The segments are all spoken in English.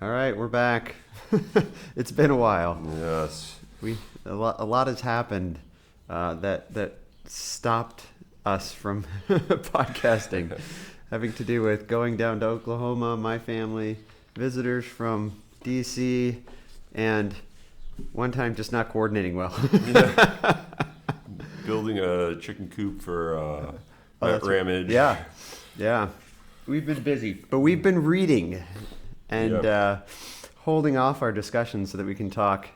All right, we're back. It's been a while. Yes. A lot has happened that stopped us from podcasting, having to do with going down to Oklahoma, my family, visitors from DC, and one time just not coordinating well. Building a chicken coop for Ramage. Yeah. We've been busy, but we've been reading and holding off our discussions so that we can talk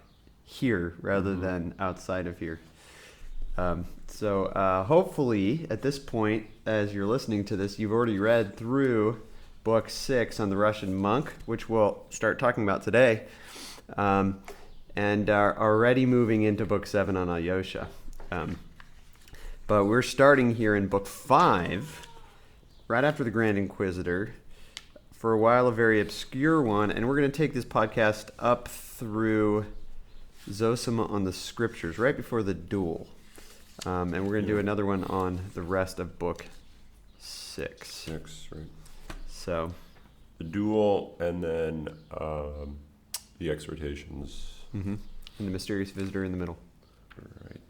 here rather than outside of here. So hopefully at this point, as you're listening to this, you've already read through book 6 on the Russian monk, which we'll start talking about today, and are already moving into book 7 on Alyosha. But we're starting here in book 5, right after the Grand Inquisitor, for a while a very obscure one, and we're going to take this podcast up through Zossima on the scriptures, right before the duel. And we're going to do another one on the rest of book 6. 6, right. So, the duel, and then the exhortations. And the mysterious visitor in the middle. Right.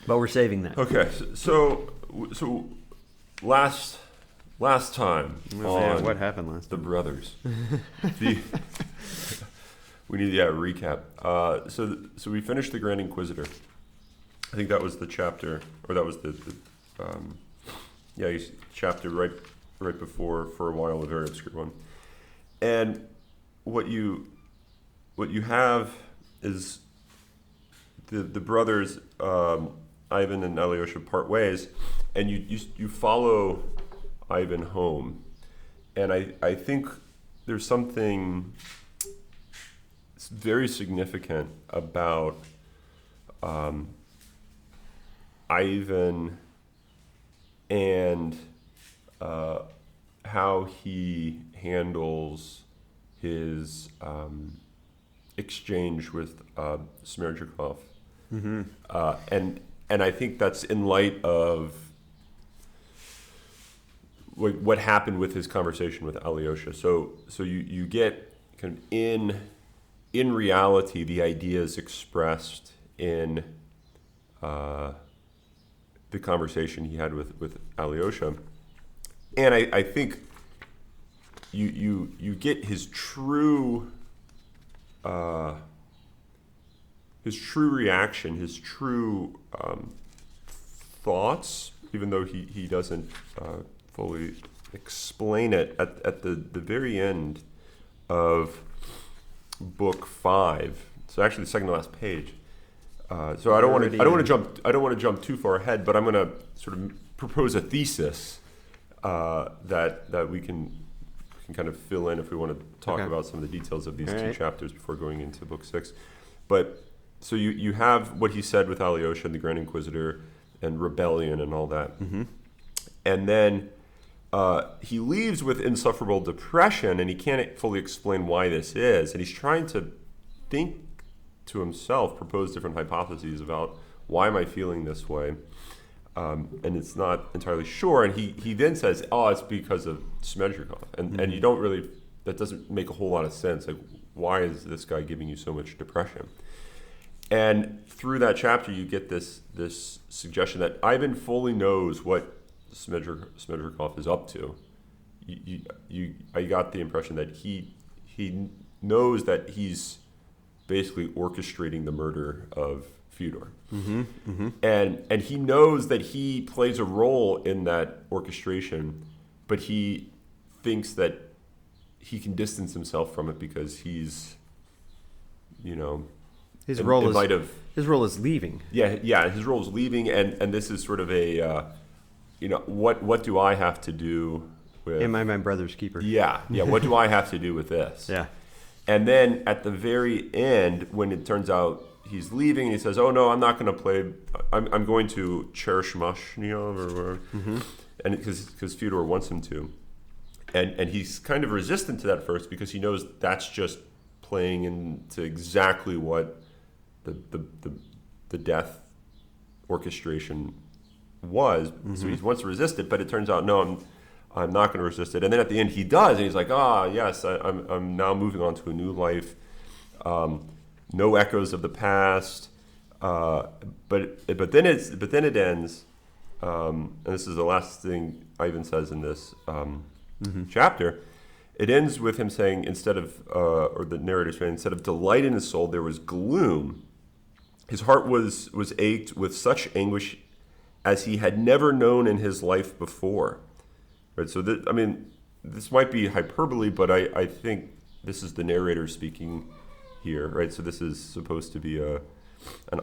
But we're saving that. Okay, so last time on what happened last the time? brothers. We need a recap. So we finished the Grand Inquisitor. I think that was the chapter, or that was the chapter right before, for a while, a very obscure one. And what you have is the brothers, Ivan and Alyosha, part ways, and you follow Ivan home. And I think there's something very significant about Ivan and how he handles his exchange with Smerdyakov. And I think that's in light of what happened with his conversation with Alyosha. So you get kind of in reality the ideas expressed in the conversation he had with Alyosha, and I think you get his true reaction, his true thoughts, even though he doesn't fully explain it at the very end of book 5. So actually, the second to last page. So I don't want to jump too far ahead, but I'm going to sort of propose a thesis that we can kind of fill in if we want to talk about some of the details of these two chapters before going into book 6. But so you have what he said with Alyosha and the Grand Inquisitor and rebellion and all that, and then he leaves with insufferable depression, and he can't fully explain why this is, and he's trying to think to himself, propose different hypotheses about why am I feeling this way, and it's not entirely sure. And he then says, it's because of Smerdyakov, and you don't really, that doesn't make a whole lot of sense. Like, why is this guy giving you so much depression? And through that chapter, you get this suggestion that Ivan fully knows what Smerdyakov is up to. I got the impression that he knows that he's basically orchestrating the murder of Fyodor. And he knows that he plays a role in that orchestration, but he thinks that he can distance himself from it because he's, his role is leaving. Yeah, his role is leaving, and this is sort of a, what do I have to do with... Am I my brother's keeper? Yeah, what do I have to do with this? Yeah. And then at the very end, when it turns out he's leaving, he says, "Oh no, I'm not going to play. I'm going to Chershmashniov or whatever," and because Fyodor wants him to, and he's kind of resistant to that first because he knows that's just playing into exactly what the death orchestration was. So he wants to resist it, but it turns out no, I'm not going to resist it. And then at the end he does, and he's like, yes, I'm now moving on to a new life. No echoes of the past. But then it ends, and this is the last thing Ivan says in this chapter. It ends with him saying, or the narrator saying, instead of delight in his soul, there was gloom. His heart was ached with such anguish as he had never known in his life before. Right. So this might be hyperbole, but I think this is the narrator speaking here. Right. So this is supposed to be an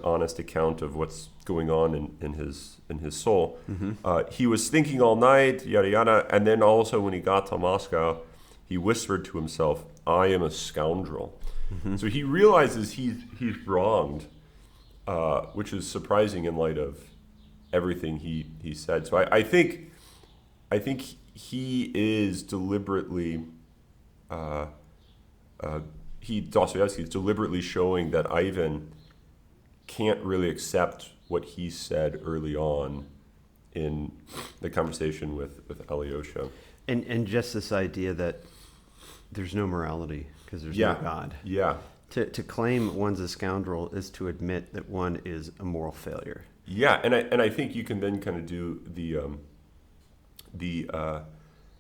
honest account of what's going on in his soul. He was thinking all night, yada yada, and then also when he got to Moscow, he whispered to himself, "I am a scoundrel." So he realizes he's wronged, which is surprising in light of everything he said. So I think he is deliberately Dostoyevsky is deliberately showing that Ivan can't really accept what he said early on in the conversation with Alyosha. And just this idea that there's no morality because there's no God. Yeah. To claim one's a scoundrel is to admit that one is a moral failure. Yeah, and I think you can then kind of do the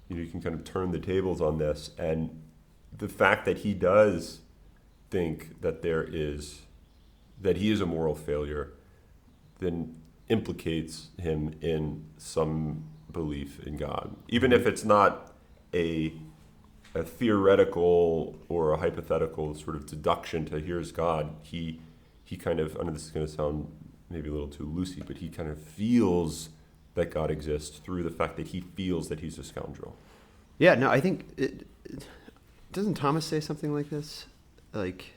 you can kind of turn the tables on this, and the fact that he does think that he is a moral failure then implicates him in some belief in God, even if it's not a theoretical or a hypothetical sort of deduction to here's God. He kind of, I know this is going to sound maybe a little too loosey, but he kind of feels that God exists through the fact that he feels that he's a scoundrel. Yeah, no, I think doesn't Thomas say something like this? Like,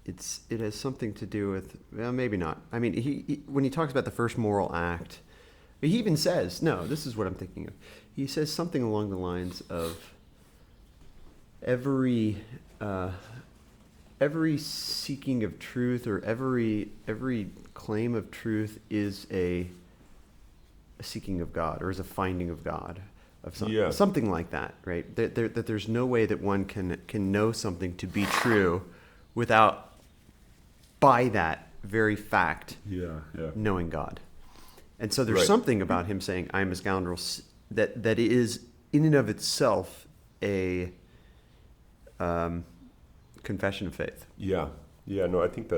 it has something to do with, well, maybe not. I mean, he when he talks about the first moral act, he even says, no, this is what I'm thinking of. He says something along the lines of every seeking of truth or every claim of truth is a seeking of God or is a finding of God. Of something like that, right? That there's no way that one can know something to be true without, by that very fact, knowing God. And so there's something about him saying, "I'm a scoundrel," that is in and of itself a confession of faith. Yeah. No, I think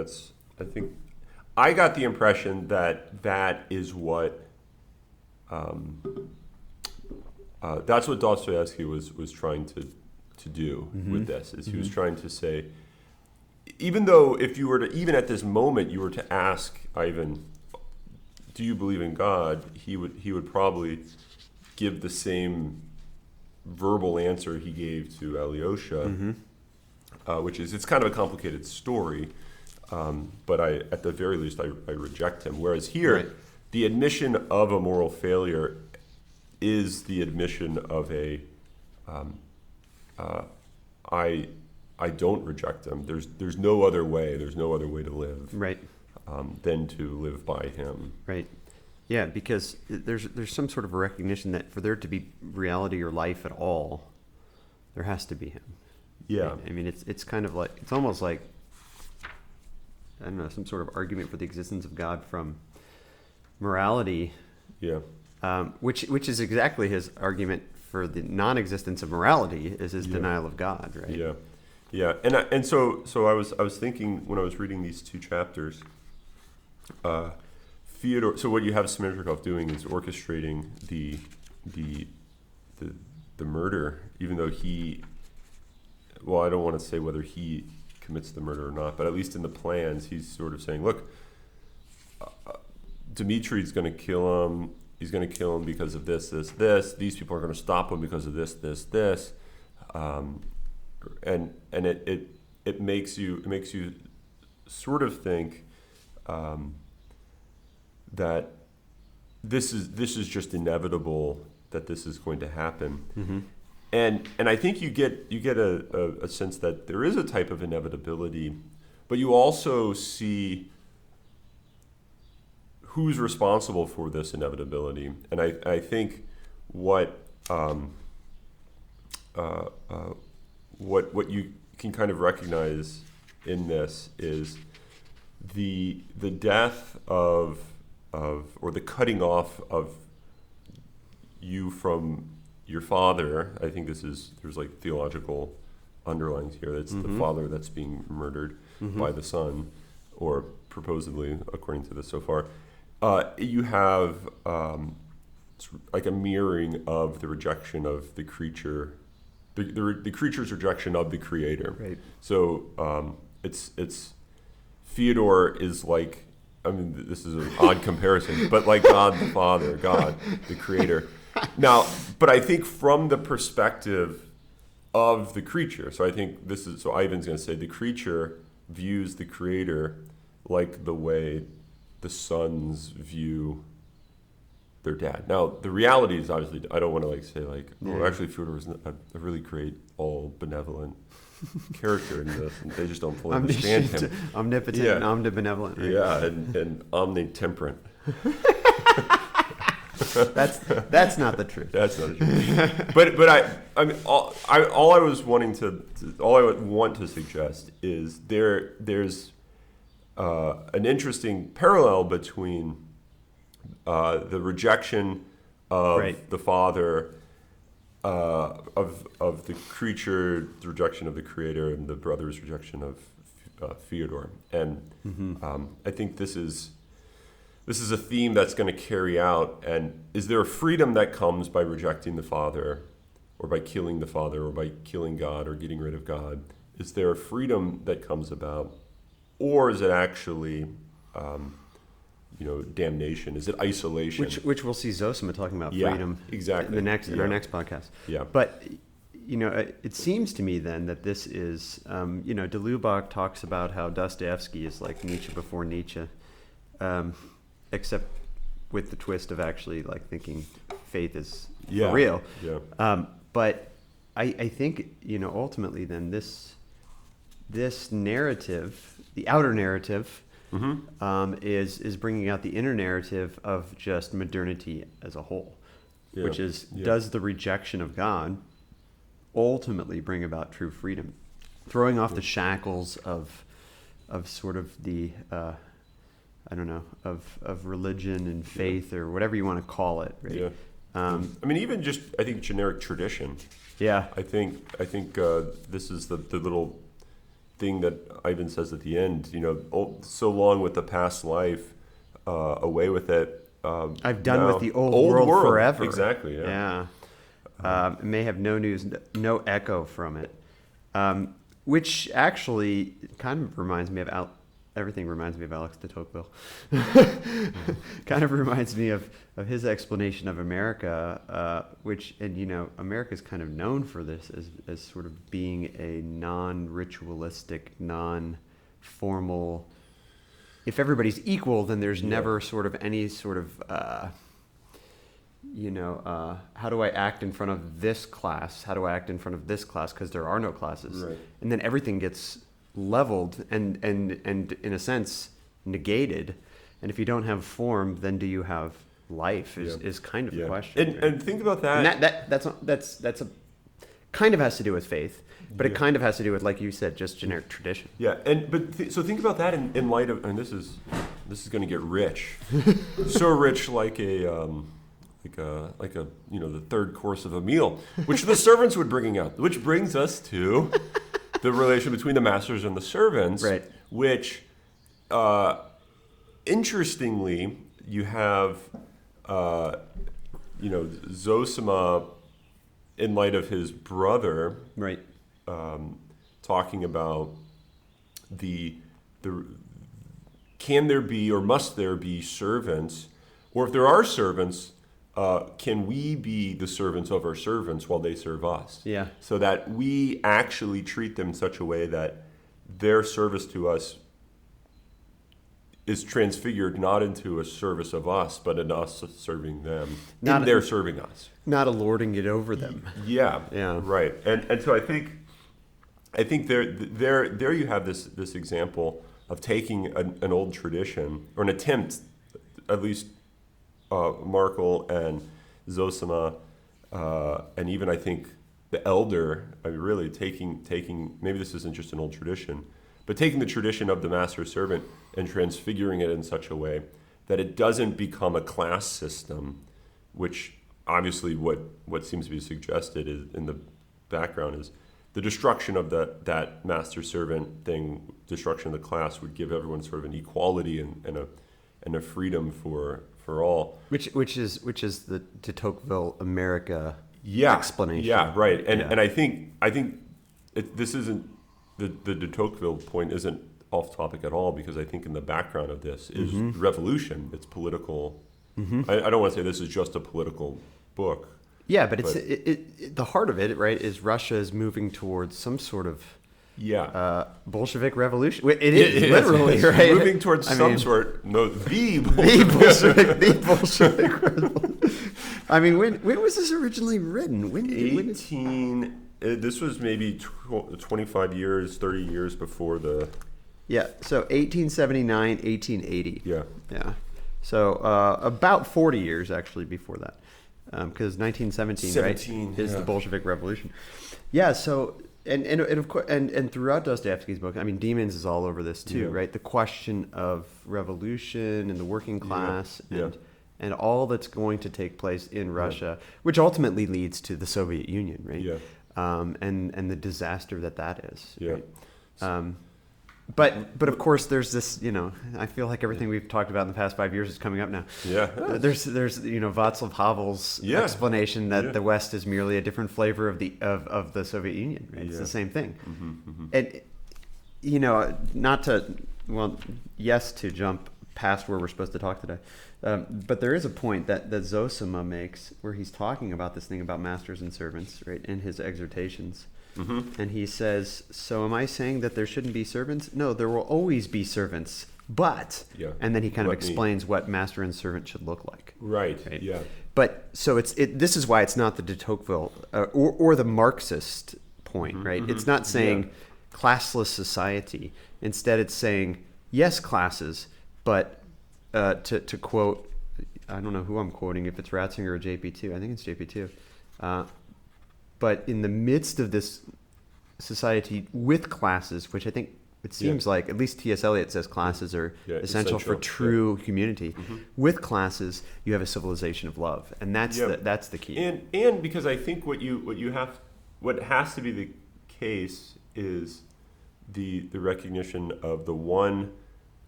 I got the impression that is what. That's what Dostoyevsky was trying to do with this. Is he was trying to say, even though if you were to, even at this moment, you were to ask Ivan, "Do you believe in God?" He would probably give the same verbal answer he gave to Alyosha, which is, it's kind of a complicated story, but at the very least I reject him. Whereas here, the admission of a moral failure is the admission of I don't reject him. There's no other way. There's no other way to live. Than to live by him. Right. Yeah, because there's some sort of a recognition that for there to be reality or life at all, there has to be him. Yeah. Right? I mean, it's kind of like, it's almost like, I don't know, some sort of argument for the existence of God from morality. Yeah. Which is exactly his argument for the non-existence of morality, is his denial of God, right? Yeah. And so I was thinking when I was reading these two chapters, Fyodor. So what you have Smerdyakov doing is orchestrating the murder, even though he. Well, I don't want to say whether he commits the murder or not, but at least in the plans, he's sort of saying, look, Dmitri's going to kill him. He's going to kill him because of this. These people are going to stop him because of this. And it makes you sort of think that this is just inevitable, that this is going to happen. And I think you get a sense that there is a type of inevitability, but you also see who's responsible for this inevitability? And I think what you can kind of recognize in this is the death of or the cutting off of you from your father. I think there's like theological underlines here. It's the father that's being murdered by the son, or supposedly, according to this so far. You have like a mirroring of the rejection of the creature, the creature's rejection of the creator. Right. So it's Fyodor is like, I mean, this is an odd comparison, but like God the Father, God the Creator. Now, but I think from the perspective of the creature, so I think so Ivan's going to say the creature views the Creator like the way the sons view their dad. Now, the reality is obviously, I don't want to like say like, oh, actually Fyodor is a really great, all benevolent character in this, and they just don't fully understand him. Omnipotent and omnibenevolent. Right? Yeah, and omnitemperate. That's not the truth. That's not the truth. But I mean, all I would want to suggest is there's an interesting parallel between the rejection of the father, of the creature, the rejection of the creator, and the brother's rejection of Fyodor. And I think this is a theme that's going to carry out. And is there a freedom that comes by rejecting the father, or by killing the father, or by killing God, or getting rid of God? Is there a freedom that comes about, or is it actually damnation? Is it isolation? Which we'll see Zossima talking about freedom. Exactly. In our next podcast. Yeah. But it seems to me then that this is, de Lubac talks about how Dostoyevsky is like Nietzsche before Nietzsche, except with the twist of actually like thinking faith is for real. Yeah. But I think ultimately then this narrative, the outer narrative, is bringing out the inner narrative of just modernity as a whole, which is, does the rejection of God ultimately bring about true freedom, throwing off the shackles of sort of the of religion and faith, or whatever you want to call it, right? Yeah. I mean, even just I think generic tradition. Yeah. I think this is the little thing that Ivan says at the end, so long with the past life, away with it. I've done with the old world forever. Exactly. Yeah. It may have no news, no echo from it, which actually kind of reminds me of everything reminds me of Alex de Tocqueville. Kind of reminds me of his explanation of America, which, and America's kind of known for this as sort of being a non-ritualistic, non-formal. If everybody's equal, then there's never sort of any sort of, how do I act in front of this class? How do I act in front of this class? Because there are no classes. Right. And then everything gets leveled and in a sense negated. And if you don't have form, then do you have life? Is kind of the question. And think about that. And that's a kind of has to do with faith, but it kind of has to do with, like you said, just generic tradition. Yeah, so think about that in light of, and this is going to get rich, so rich like the third course of a meal, which the servants would bring out, which brings us to the relation between the masters and the servants, right? Which, interestingly, you have, Zossima, in light of his brother, right, talking about the can there be or must there be servants, or if there are servants, can we be the servants of our servants while they serve us? Yeah. So that we actually treat them in such a way that their service to us is transfigured not into a service of us, but in us serving them. They're serving us. Not a lording it over them. Yeah. Yeah. Right. And so I think there you have this example of taking an old tradition, or an attempt at least Markel and Zossima, and even I think the elder, I mean, really taking maybe this isn't just an old tradition, but taking the tradition of the master-servant and transfiguring it in such a way that it doesn't become a class system, which obviously what seems to be suggested is in the background is the destruction of that master-servant thing, destruction of the class would give everyone sort of an equality and a freedom for all. Which is the de Tocqueville America explanation. Yeah, right. And I think this isn't the de Tocqueville point isn't off topic at all, because I think in the background of this is revolution. It's political. I don't want to say this is just a political book. Yeah, but it's the heart of it, right? Is Russia is moving towards some sort of Bolshevik revolution. It is literally it's right. Moving towards the Bolshevik Bolshevik revolution. I mean, when was this originally written? This was maybe 25 years, 30 years before the. Yeah, so 1879, 1880. Yeah. So about 40 years actually before that, because 1917 right, is the Bolshevik Revolution. Yeah. So and of course and throughout Dostoyevsky's book, I mean, Demons is all over this too, right? The question of revolution and the working class and all that's going to take place in Russia, which ultimately leads to the Soviet Union, right? Yeah. And the disaster that is. Yeah. Right? But of course there's this, I feel like everything we've talked about in the past 5 years is coming up now. Yeah. There's Václav Havel's explanation that the West is merely a different flavor of the Soviet Union. Right? It's the same thing. And not to to jump past where we're supposed to talk today. But there is a point that Zossima makes where he's talking about this thing about masters and servants, right, in his exhortations. And he says, so am I saying that there shouldn't be servants? No, there will always be servants, but, and then he kind of explains what master and servant should look like. Right. Yeah. But so this is why it's not the de Tocqueville or the Marxist point, right? It's not saying classless society. Instead, it's saying, yes, classes, but to quote, I don't know who I'm quoting, if it's Ratzinger or JP2, I think it's JP2. But in the midst of this society with classes, which I think it seems like, at least T.S. Eliot says classes are essential for true community. With classes, you have a civilization of love, and that's the key. And because I think what has to be the case is the recognition of the one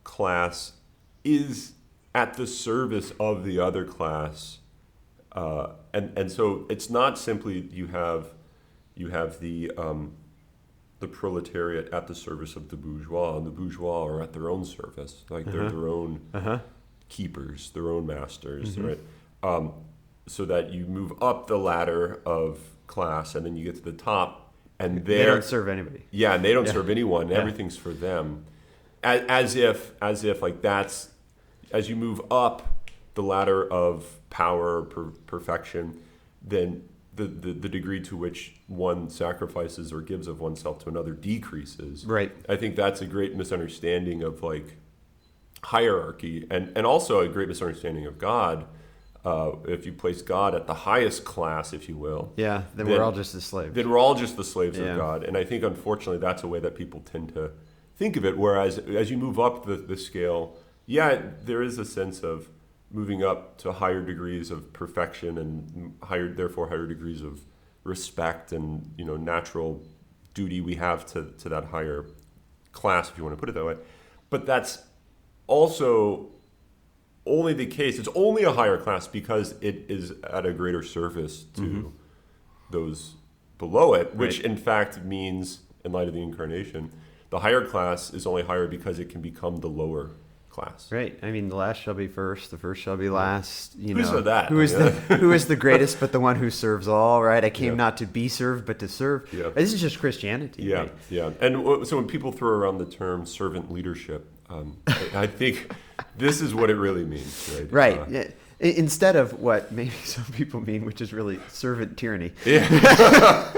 class is at the service of the other class. And so it's not simply you have the proletariat at the service of the bourgeois, and the bourgeois are at their own service, like they're their own keepers, their own masters, right? So that you move up the ladder of class, and then you get to the top, and they don't serve anybody. Yeah, and they don't serve anyone. Everything's for them, as if like that's as you move up the ladder of power, perfection, then the degree to which one sacrifices or gives of oneself to another decreases. Right. I think that's a great misunderstanding of like hierarchy, and also a great misunderstanding of God. If you place God at the highest class, if you will. Yeah, then we're all just the slaves. Then we're all just the slaves of God. And I think, unfortunately, that's a way that people tend to think of it. Whereas as you move up the scale, there is a sense of moving up to higher degrees of perfection and higher degrees of respect and natural duty we have to that higher class, if you want to put it that way. But that's also only the case. It's only a higher class because it is at a greater service to those below it, which in fact means, in light of the incarnation, the higher class is only higher because it can become the lower class. Right. I mean, the last shall be first, the first shall be last. Who said that? Who is the greatest but the one who serves all, right? I came not to be served but to serve. Yeah. This is just Christianity. Yeah, right? yeah. And so when people throw around the term servant leadership, I think this is what it really means, right? Right. Instead of what maybe some people mean, which is really servant tyranny. Yeah.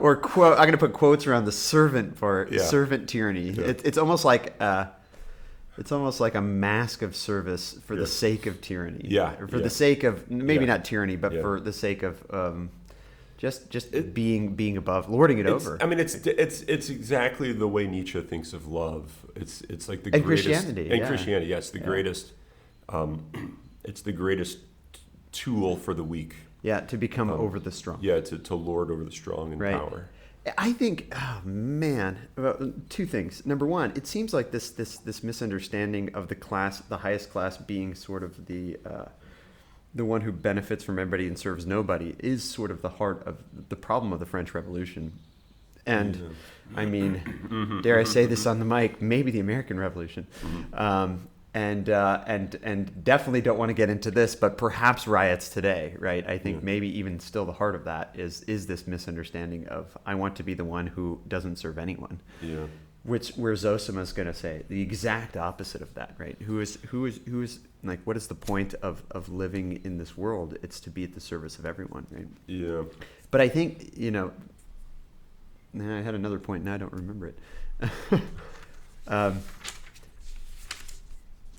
or quote. I'm going to put quotes around the servant part. Yeah. Servant tyranny. Yeah. It's almost like It's almost like a mask of service for the sake of tyranny. Yeah. Or for the sake of, maybe not tyranny, but Yeah. for the sake of just being above, lording it over. I mean, it's exactly the way Nietzsche thinks of love. It's like the And greatest... Christianity, And yeah. Christianity, yes. The greatest... it's the greatest tool for the weak. Yeah, to become over the strong. Yeah, to lord over the strong in Right. power. I think, oh man, well, two things. Number one, it seems like this misunderstanding of the class, the highest class, being sort of the one who benefits from everybody and serves nobody, is sort of the heart of the problem of the French Revolution. And I mean, dare I say this on the mic? Maybe the American Revolution. And definitely don't want to get into this, but perhaps riots today, right? I think maybe even still the heart of that is this misunderstanding of I want to be the one who doesn't serve anyone. Yeah. Where Zossima is going to say the exact opposite of that, right? Who is like, what is the point of living in this world? It's to be at the service of everyone, right? Yeah. But I think, I had another point, now I don't remember it.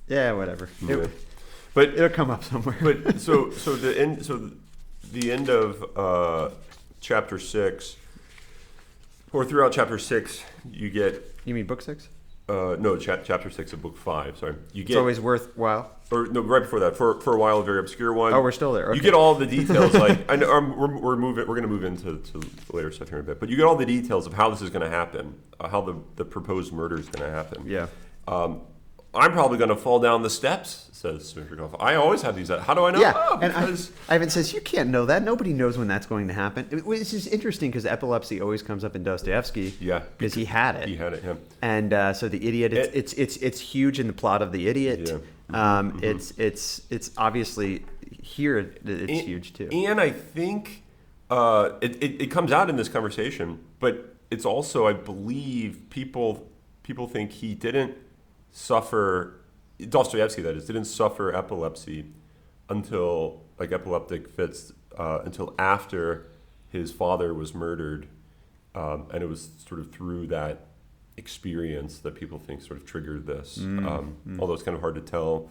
Yeah, whatever. Yeah. But It'll come up somewhere. But so the end of chapter 6, or throughout chapter 6, you get You mean book 6? no chapter 6 of book 5. Sorry, you get It's always worthwhile. or no right before that for a while a very obscure one. Oh, we're still there. Okay. You get all the details. Like I know we're going to move into later stuff here in a bit, but you get all the details of how this is going to happen, how the proposed murder is going to happen. Yeah. I'm probably going to fall down the steps, says Smerdyakov. I always have these. How do I know? Yeah, Oh, and because Ivan says, you can't know that. Nobody knows when that's going to happen. It's just interesting because epilepsy always comes up in Dostoyevsky. Yeah. Because he had it. he had it. Yeah. And so the idiot, it's huge in the plot of the idiot. Yeah. It's obviously here it's huge too. And I think it comes out in this conversation, but it's also, I believe, people think he didn't suffer, Dostoyevsky that is, didn't suffer epilepsy until, like epileptic fits, until after his father was murdered. And it was sort of through that experience that people think sort of triggered this. Although it's kind of hard to tell.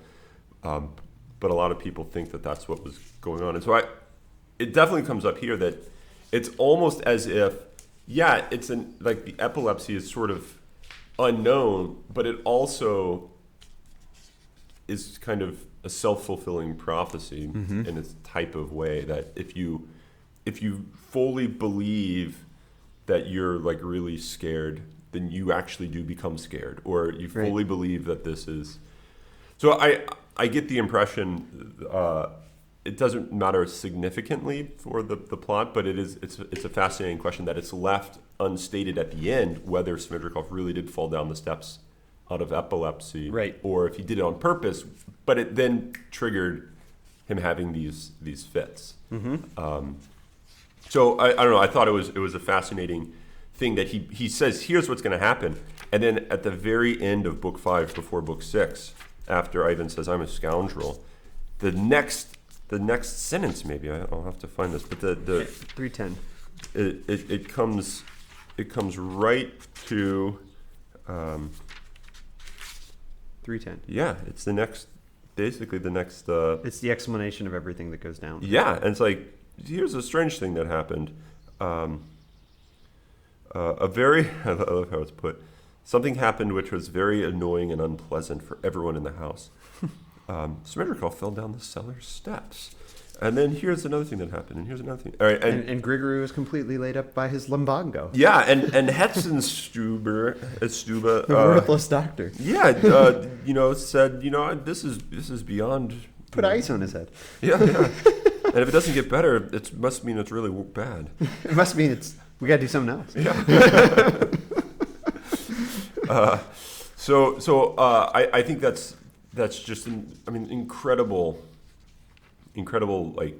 But a lot of people think that that's what was going on. And so it definitely comes up here that it's almost as if, it's like the epilepsy is sort of unknown, but it also is kind of a self-fulfilling prophecy in its type of way, that if you fully believe that you're like really scared, then you actually do become scared, or you fully believe that this is. So I get the impression it doesn't matter significantly for the plot, but it's a fascinating question that it's left unstated at the end whether Smerdyakov really did fall down the steps out of epilepsy, or if he did it on purpose, but it then triggered him having these fits. So I don't know. I thought it was a fascinating thing that he says, here's what's going to happen, and then at the very end of book 5, before book 6, after Ivan says, "I'm a scoundrel," the next sentence, maybe I'll have to find this, but the 310. It comes right to 310. yeah. It's basically the next. It's the explanation of everything that goes down. Yeah, and it's like, here's a strange thing that happened. I love how it's put. Something happened which was very annoying and unpleasant for everyone in the house. Smerdyakov fell down the cellar steps. And then here's another thing that happened, and here's another thing. All right, and Grigory was completely laid up by his lumbago. Yeah, and Hetzenstuber, The worthless doctor. Said, this is beyond. Put ice on his head. Yeah. And if it doesn't get better, it must mean it's really bad. It must mean we got to do something else. Yeah. I think that's just incredible like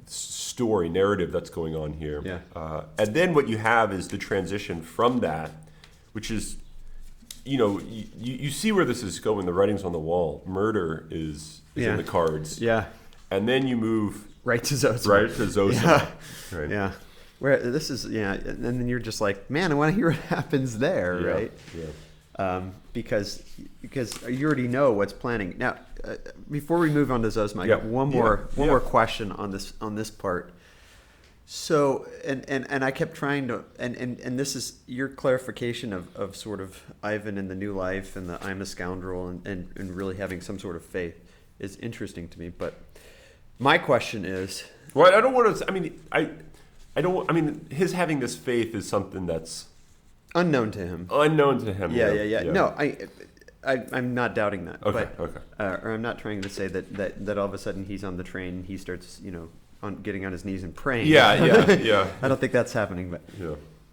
story narrative that's going on here. Yeah. And then what you have is the transition from that, which is, you see where this is going. The writing's on the wall. Murder is in the cards. Yeah. And then you move right to Zossima. Yeah. Right. Yeah. Where this is, and then you're just like, man, I want to hear what happens there, right? Yeah. because you already know what's planning. Now, before we move on to Zossima, I got one more question on this part. So, and I kept trying to, and this is your clarification of sort of Ivan and the new life and the I'm a scoundrel and really having some sort of faith is interesting to me. But my question is, well, I don't want to. I mean, I don't. I mean, his having this faith is something that's unknown to him. Yeah. No, I'm not doubting that. Okay. Or I'm not trying to say that all of a sudden he's on the train, he starts, getting on his knees and praying. Yeah. I don't think that's happening, but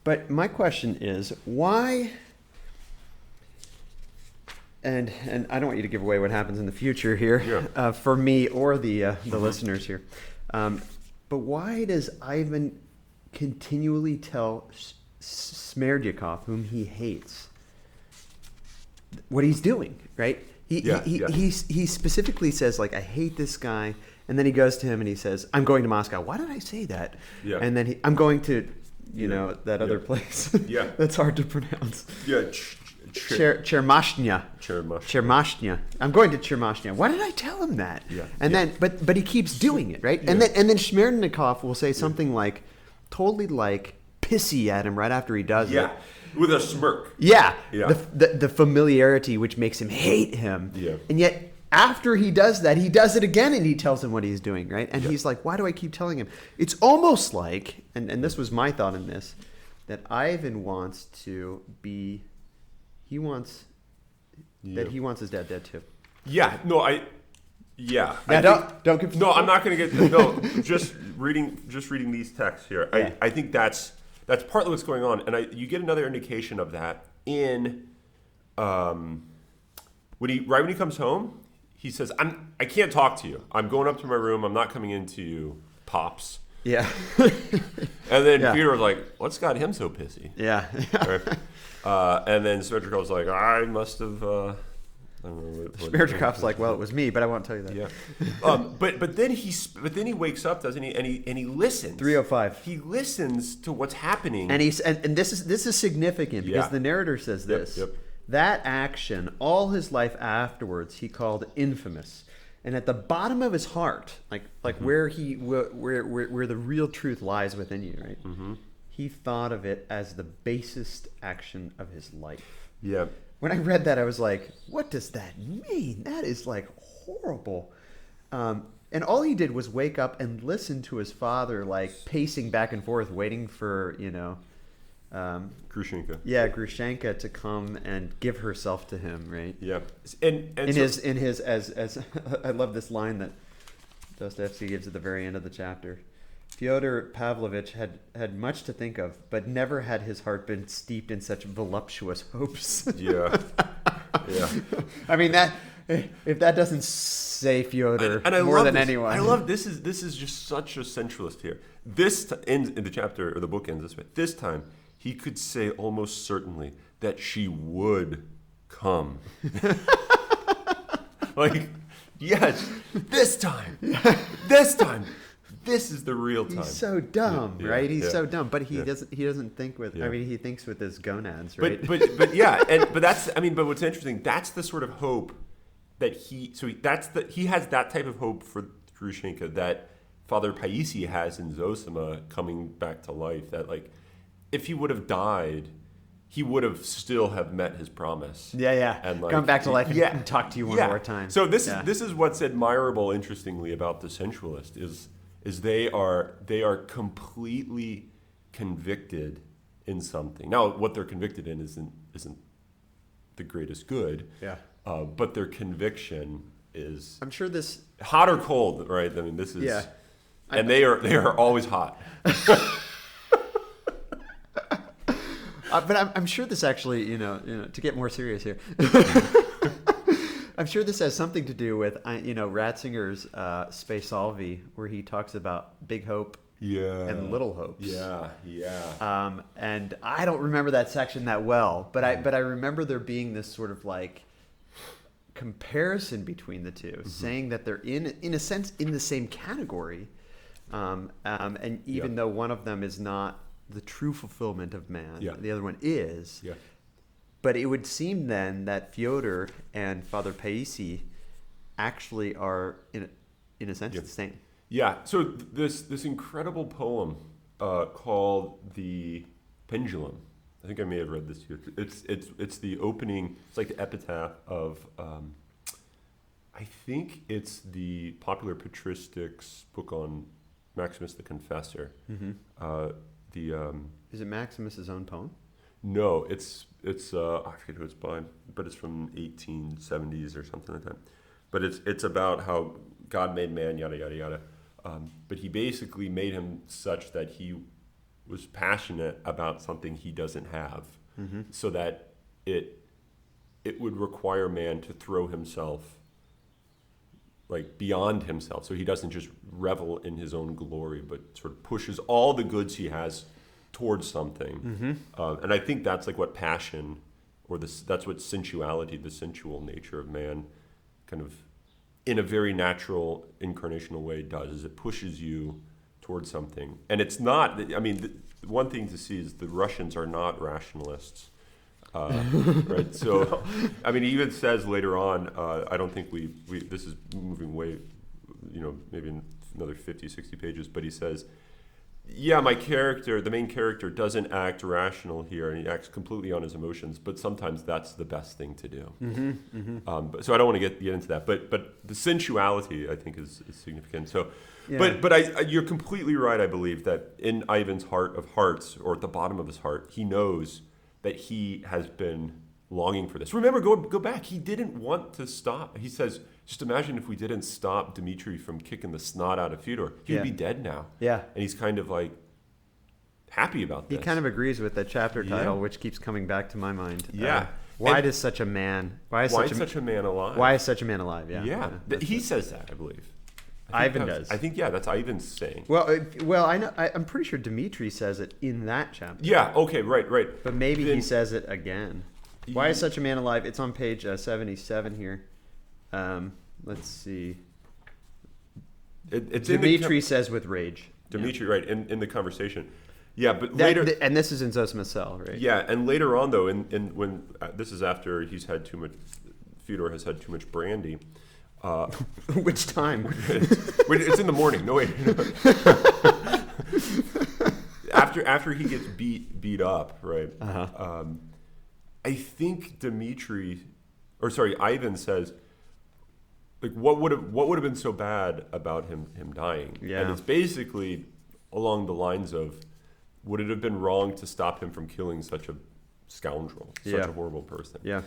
But my question is, why? And I don't want you to give away what happens in the future here, for me or the listeners here. But why does Ivan continually tell Smerdyakov, whom he hates, what he's doing? Right? He specifically says, like, I hate this guy, and then he goes to him and he says, I'm going to Moscow. Why did I say that? Yeah. And then I'm going to, that other place. That's hard to pronounce. Chermashnya. I'm going to Chermashnya. Why did I tell him that? Then, but he keeps doing it, right? And then Smerdyakov will say something like, totally like pissy at him right after he does it. With a smirk. The familiarity which makes him hate him. And yet after he does that, he does it again and he tells him what he's doing, right? And he's like, why do I keep telling him? It's almost like, and this was my thought in this, that Ivan wants to be, he wants his dad dead too. I'm not going to get just reading these texts here. I think that's partly what's going on, and you get another indication of that in when he comes home. He says, I can't talk to you. I'm going up to my room. I'm not coming into you, Pops. Yeah. And then Peter was like, what's got him so pissy? Yeah. Right? And then Smerdyakov was like, I must have... I don't know Smerdyakov like, well, it was me, but I won't tell you that. Yeah. But then he wakes up, doesn't he? And he listens. 3:05. He listens to what's happening. And and this is significant because the narrator says this. That action, all his life afterwards, he called infamous. And at the bottom of his heart, like where the real truth lies within you, right? Mm-hmm. He thought of it as the basest action of his life. Yeah. When I read that, I was like, what does that mean? That is like horrible. And all he did was wake up and listen to his father, like pacing back and forth, waiting for, Grushenka. Yeah, Grushenka to come and give herself to him, right? Yeah. As I love this line that Dostoyevsky gives at the very end of the chapter. Fyodor Pavlovich had much to think of, but never had his heart been steeped in such voluptuous hopes. Yeah. I mean, that if that doesn't say Fyodor more than anyone. I love this is just such a centralist here. This ends in the chapter, or the book ends this way. This time he could say almost certainly that she would come. Like, yes, this time. This is the real time. He's so dumb, right? He's so dumb, but he doesn't think with. I mean, he thinks with his gonads, right? But what's interesting? That's the sort of hope that he has that type of hope for Grushenka that Father Paisi has in Zossima coming back to life. That, like, if he would have died, he would have still have met his promise. And come back to life and talk to you one more time. So this is what's admirable, interestingly, about the sensualist is they are completely convicted in something. Now, what they're convicted in isn't the greatest good. But their conviction is. I'm sure this hot or cold, right? I mean, this is. And they are always hot. But I'm sure this actually, to get more serious here. I'm sure this has something to do with, Ratzinger's Spe Salvi, where he talks about big hope and little hopes. And I don't remember that section that well, but I remember there being this sort of like comparison between the two, saying that they're in a sense in the same category, and even though one of them is not the true fulfillment of man, the other one is. But it would seem then that Fyodor and Father Paisi actually are, in a sense, the same. Yeah. So this incredible poem called "The Pendulum." I think I may have read this to you. It's the opening. It's like the epitaph of. I think it's the popular patristics book on Maximus the Confessor. Is it Maximus's own poem? No, it's I forget who it's by, but it's from 1870s or something like that. But it's about how God made man, yada yada yada. But he basically made him such that he was passionate about something he doesn't have, so that it would require man to throw himself like beyond himself, so he doesn't just revel in his own glory, but sort of pushes all the goods he has towards something. And I think that's like what passion, or that's what sensuality, the sensual nature of man, kind of in a very natural incarnational way does, is it pushes you towards something. And it's not, I mean, the one thing to see is the Russians are not rationalists. Right. So, I mean, he even says later on, I don't think we this is moving way, maybe in another 50, 60 pages, but he says, yeah, the main character doesn't act rational here, and he acts completely on his emotions, but sometimes that's the best thing to do. So I don't want to get into that, but the sensuality, I think, is significant. So, yeah. But you're completely right, I believe, that in Ivan's heart of hearts, or at the bottom of his heart, he knows that he has been longing for this. Remember, go back. He didn't want to stop. He says, just imagine if we didn't stop Dmitri from kicking the snot out of Fyodor. He would be dead now. Yeah. And he's kind of like happy about this. He kind of agrees with the chapter title, which keeps coming back to my mind. Yeah. Why is such a man alive? Why is such a man alive? Yeah. Yeah. He says that, I believe. Ivan does. I think, that's Ivan's saying. Well, I know. I'm pretty sure Dmitri says it in that chapter. Yeah. Okay. Right. But maybe he says it again. Why is such a man alive? It's on page 77 here. Let's see. It's Dmitri says with rage. Dmitri, right, in the conversation. Yeah, but later. And this is in Zossima's cell, right? Yeah, and later on, though, when this is after he's had too much, Fyodor has had too much brandy. Which time? It's in the morning. No, wait. After he gets beat up, right? I think Ivan says, like, what would have been so bad about him dying? Yeah. And it's basically along the lines of, would it have been wrong to stop him from killing such a scoundrel, such a horrible person? Yeah.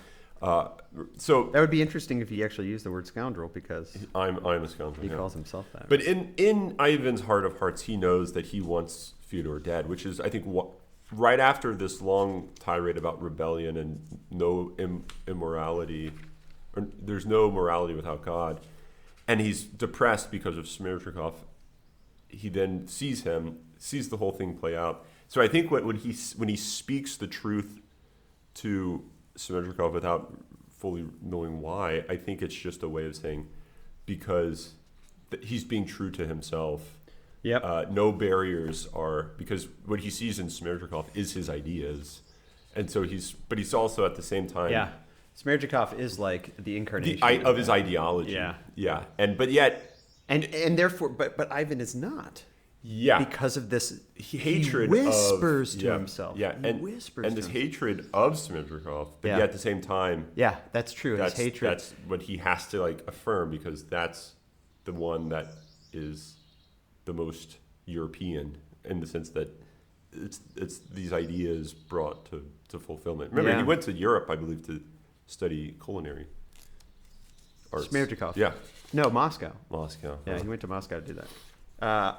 So that would be interesting if he actually used the word scoundrel, because I'm a scoundrel. He calls himself that. But in Ivan's heart of hearts, he knows that he wants Fyodor dead, which is, I think, right after this long tirade about rebellion and no immorality, or there's no morality without God, and he's depressed because of Smerdyakov. He then sees the whole thing play out. So I think when he speaks the truth to Smerdyakov without fully knowing why, I think it's just a way of saying, because he's being true to himself. Yep. No barriers are, because what he sees in Smerdyakov is his ideas, and so he's also at the same time. Yeah. Smerdyakov is like the incarnation of his ideology. Yeah. And therefore, but Ivan is not. Yeah. Because of this hatred, he whispers to himself. Yeah. And this hatred of Smerdyakov, but yet at the same time. Yeah, that's true. His hatred. That's what he has to affirm, because that's the one that is the most European, in the sense that it's these ideas brought to fulfillment. Remember, he went to Europe, I believe, to study culinary arts. Smerdyakov. Yeah. No, Moscow. Yeah, he went to Moscow to do that.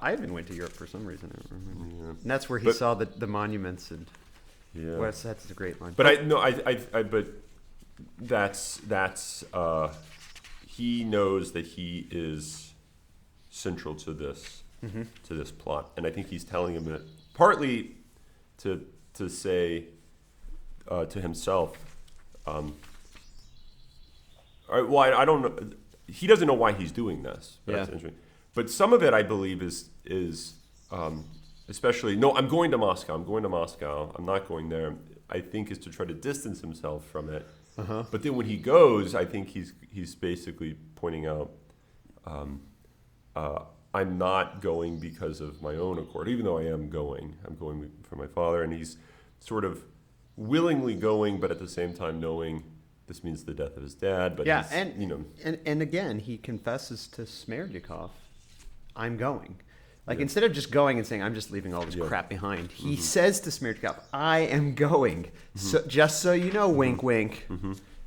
Ivan went to Europe for some reason. I don't remember. Yeah. And that's where he saw the monuments and. Yeah. Well, that's a great line. But but that's he knows that he is central to this plot, and I think he's telling him it partly to say to himself. I don't know. He doesn't know why he's doing this. That's interesting. But some of it, I believe, is especially, no, I'm going to Moscow. I'm not going there. I think, is to try to distance himself from it. Uh-huh. But then when he goes, I think he's basically pointing out, I'm not going because of my own accord, even though I am going. I'm going for my father, and he's sort of willingly going, but at the same time knowing this means the death of his dad. But yeah, and again, he confesses to Smerdyakov, I'm going. Like, instead of just going and saying, I'm just leaving all this crap behind, he says to Smerdyakov, I am going. So, just so you know, wink, wink,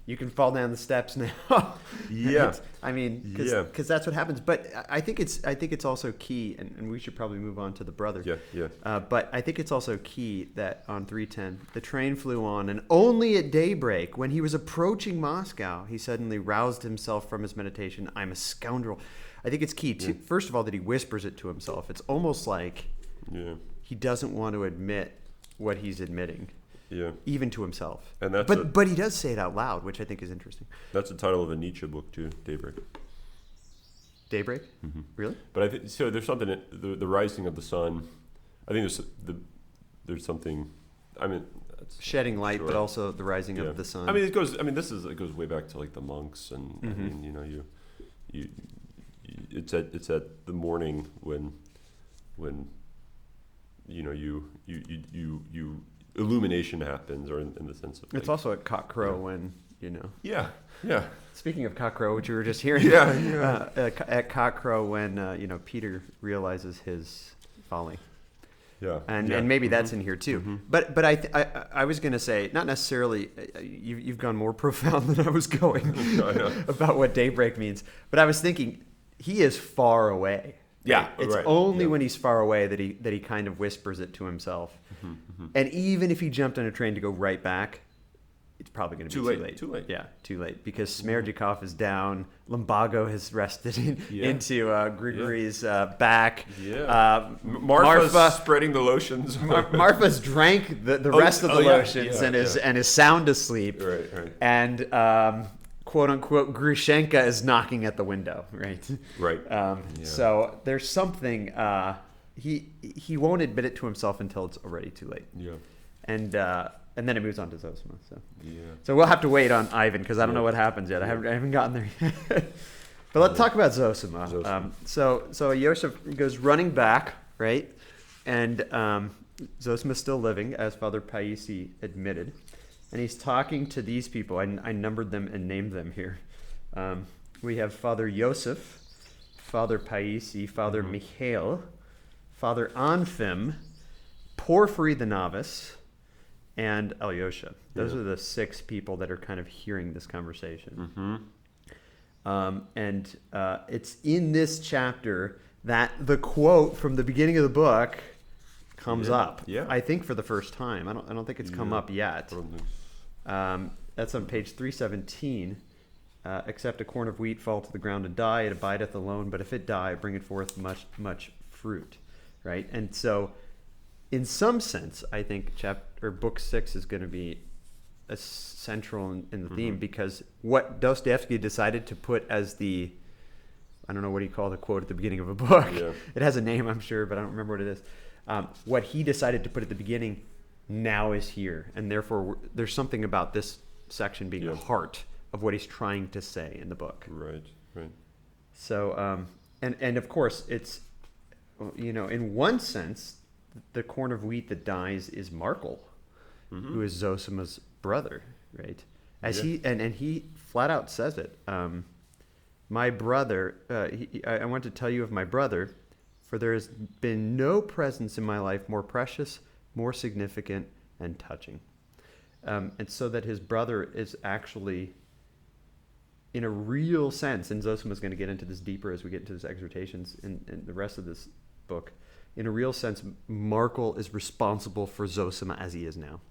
you can fall down the steps now. Yeah. I mean, because that's what happens. But I think it's also key, and we should probably move on to the brother. But I think it's also key that on 310, the train flew on, and only at daybreak, when he was approaching Moscow, he suddenly roused himself from his meditation. I'm a scoundrel. I think it's key, first of all, that he whispers it to himself. It's almost like he doesn't want to admit what he's admitting, even to himself. And but he does say it out loud, which I think is interesting. That's the title of a Nietzsche book, too, Daybreak. Daybreak? Mm-hmm. Really? But I think so. There's something the rising of the sun. I think there's something. I mean, shedding light, but also the rising of the sun. I mean, it goes way back to like the monks, and I mean, you it's at the morning when you illumination happens, or in the sense of it's also at cockcrow when Speaking of cockcrow, which you were just hearing, at cockcrow when Peter realizes his folly. And maybe that's in here too. But I was going to say, not necessarily, you've gone more profound than I was going about what daybreak means. But I was thinking, he is far away. It's only when he's far away that he kind of whispers it to himself. And even if he jumped on a train to go right back, it's probably going to be too late. Too late. Yeah, too late. Because Smerdyakov is down. Lumbago has rested into Grigory's back. Marfa's spreading the lotions. Marfa's drank the rest of the lotions and is sound asleep. Right. And quote unquote Grushenka is knocking at the window. Right. So there's something. He won't admit it to himself until it's already too late. And then it moves on to Zossima. So we'll have to wait on Ivan because I don't know what happens yet. I haven't gotten there yet. But let's talk about Zossima. So Alyosha goes running back, right? And Zossima's still living, as Father Paisi admitted. And he's talking to these people. I numbered them and named them here. We have Father Yosef, Father Paisi, Father Mikhail, Father Anfim, Porphyry the novice, and Alyosha. Those are the 6 people that are kind of hearing this conversation. And it's in this chapter that the quote from the beginning of the book comes up. I think for the first time. I don't think it's come up yet. That's on page 317. Except a corn of wheat fall to the ground and die, it abideth alone. But if it die, bring it forth much fruit. Right? And so, in some sense, I think book 6 is going to be central in the theme, because what Dostoyevsky decided to put as I don't know what he called the quote at the beginning of a book. It has a name, I'm sure, but I don't remember what it is. What he decided to put at the beginning now is here, and therefore there's something about this section being the heart of what he's trying to say in the book. Right. So, and of course, it's in one sense, the corn of wheat that dies is Markel, who is Zossima's brother, right? He flat out says it. My brother, I want to tell you of my brother, for there has been no presence in my life more precious, more significant, and touching. And so that his brother is actually, in a real sense, and Zossima is going to get into this deeper as we get into his exhortations in the rest of this book. In a real sense, Markel is responsible for Zossima as he is now.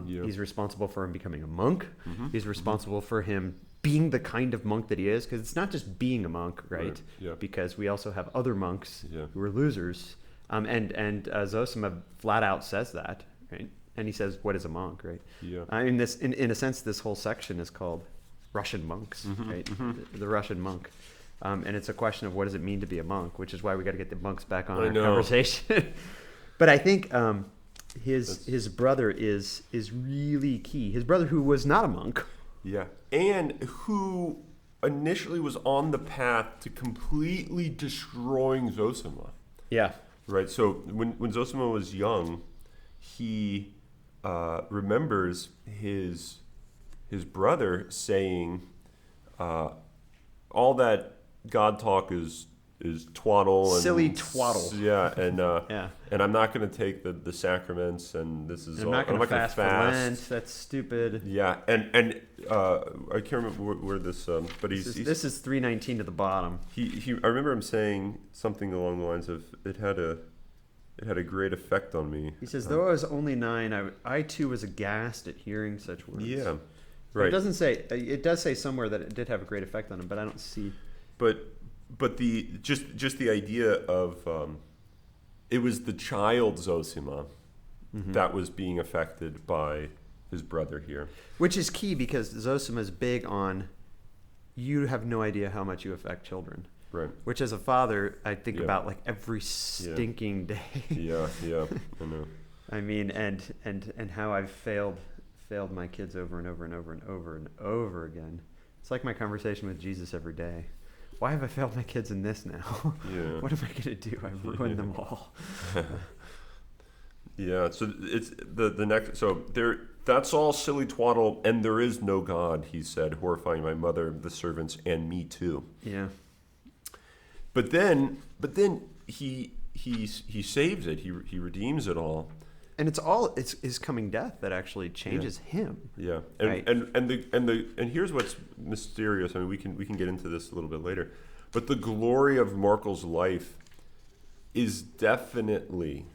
He's responsible for him becoming a monk. He's responsible for him being the kind of monk that he is, because it's not just being a monk, right? Because we also have other monks who are losers. And Zossima flat out says that, right? And he says, "What is a monk?" Right? In a sense, this whole section is called Russian monks, right? The Russian monk. And it's a question of what does it mean to be a monk, which is why we got to get the monks back on our conversation. But I think his brother is really key. His brother, who was not a monk. Yeah, and who initially was on the path to completely destroying Zossima. Yeah. Right. So when Zossima was young, he remembers his brother saying, "All that God talk is twaddle and silly twaddle." Yeah, and I'm not going to take the sacraments, and this is I'm not going to fast for Lent. That's stupid. Yeah, and I can't remember where this, but this is 319 to the bottom. I remember him saying something along the lines of, it had a great effect on me. He says, though I was only 9, I too was aghast at hearing such words. Yeah, right. It doesn't say. It does say somewhere that it did have a great effect on him, but I don't see. But the just the idea of it was the child Zossima that was being affected by his brother here, which is key because Zossima is big on, you have no idea how much you affect children. Right. Which, as a father, I think about like every stinking day. Yeah, I know. I mean, and how I've failed my kids over and over and over and over and over again. It's like my conversation with Jesus every day. Why have I failed my kids in this now? Yeah. What am I going to do? I've ruined them all. Yeah. So it's the next. So there. That's all silly twaddle, and there is no God, he said, horrifying my mother, the servants, and me too. Yeah. But then he saves it. He redeems it all. And it's his coming death that actually changes him. Yeah. Right. And here's what's mysterious. I mean, we can get into this a little bit later. But the glory of Markel's life is definitely,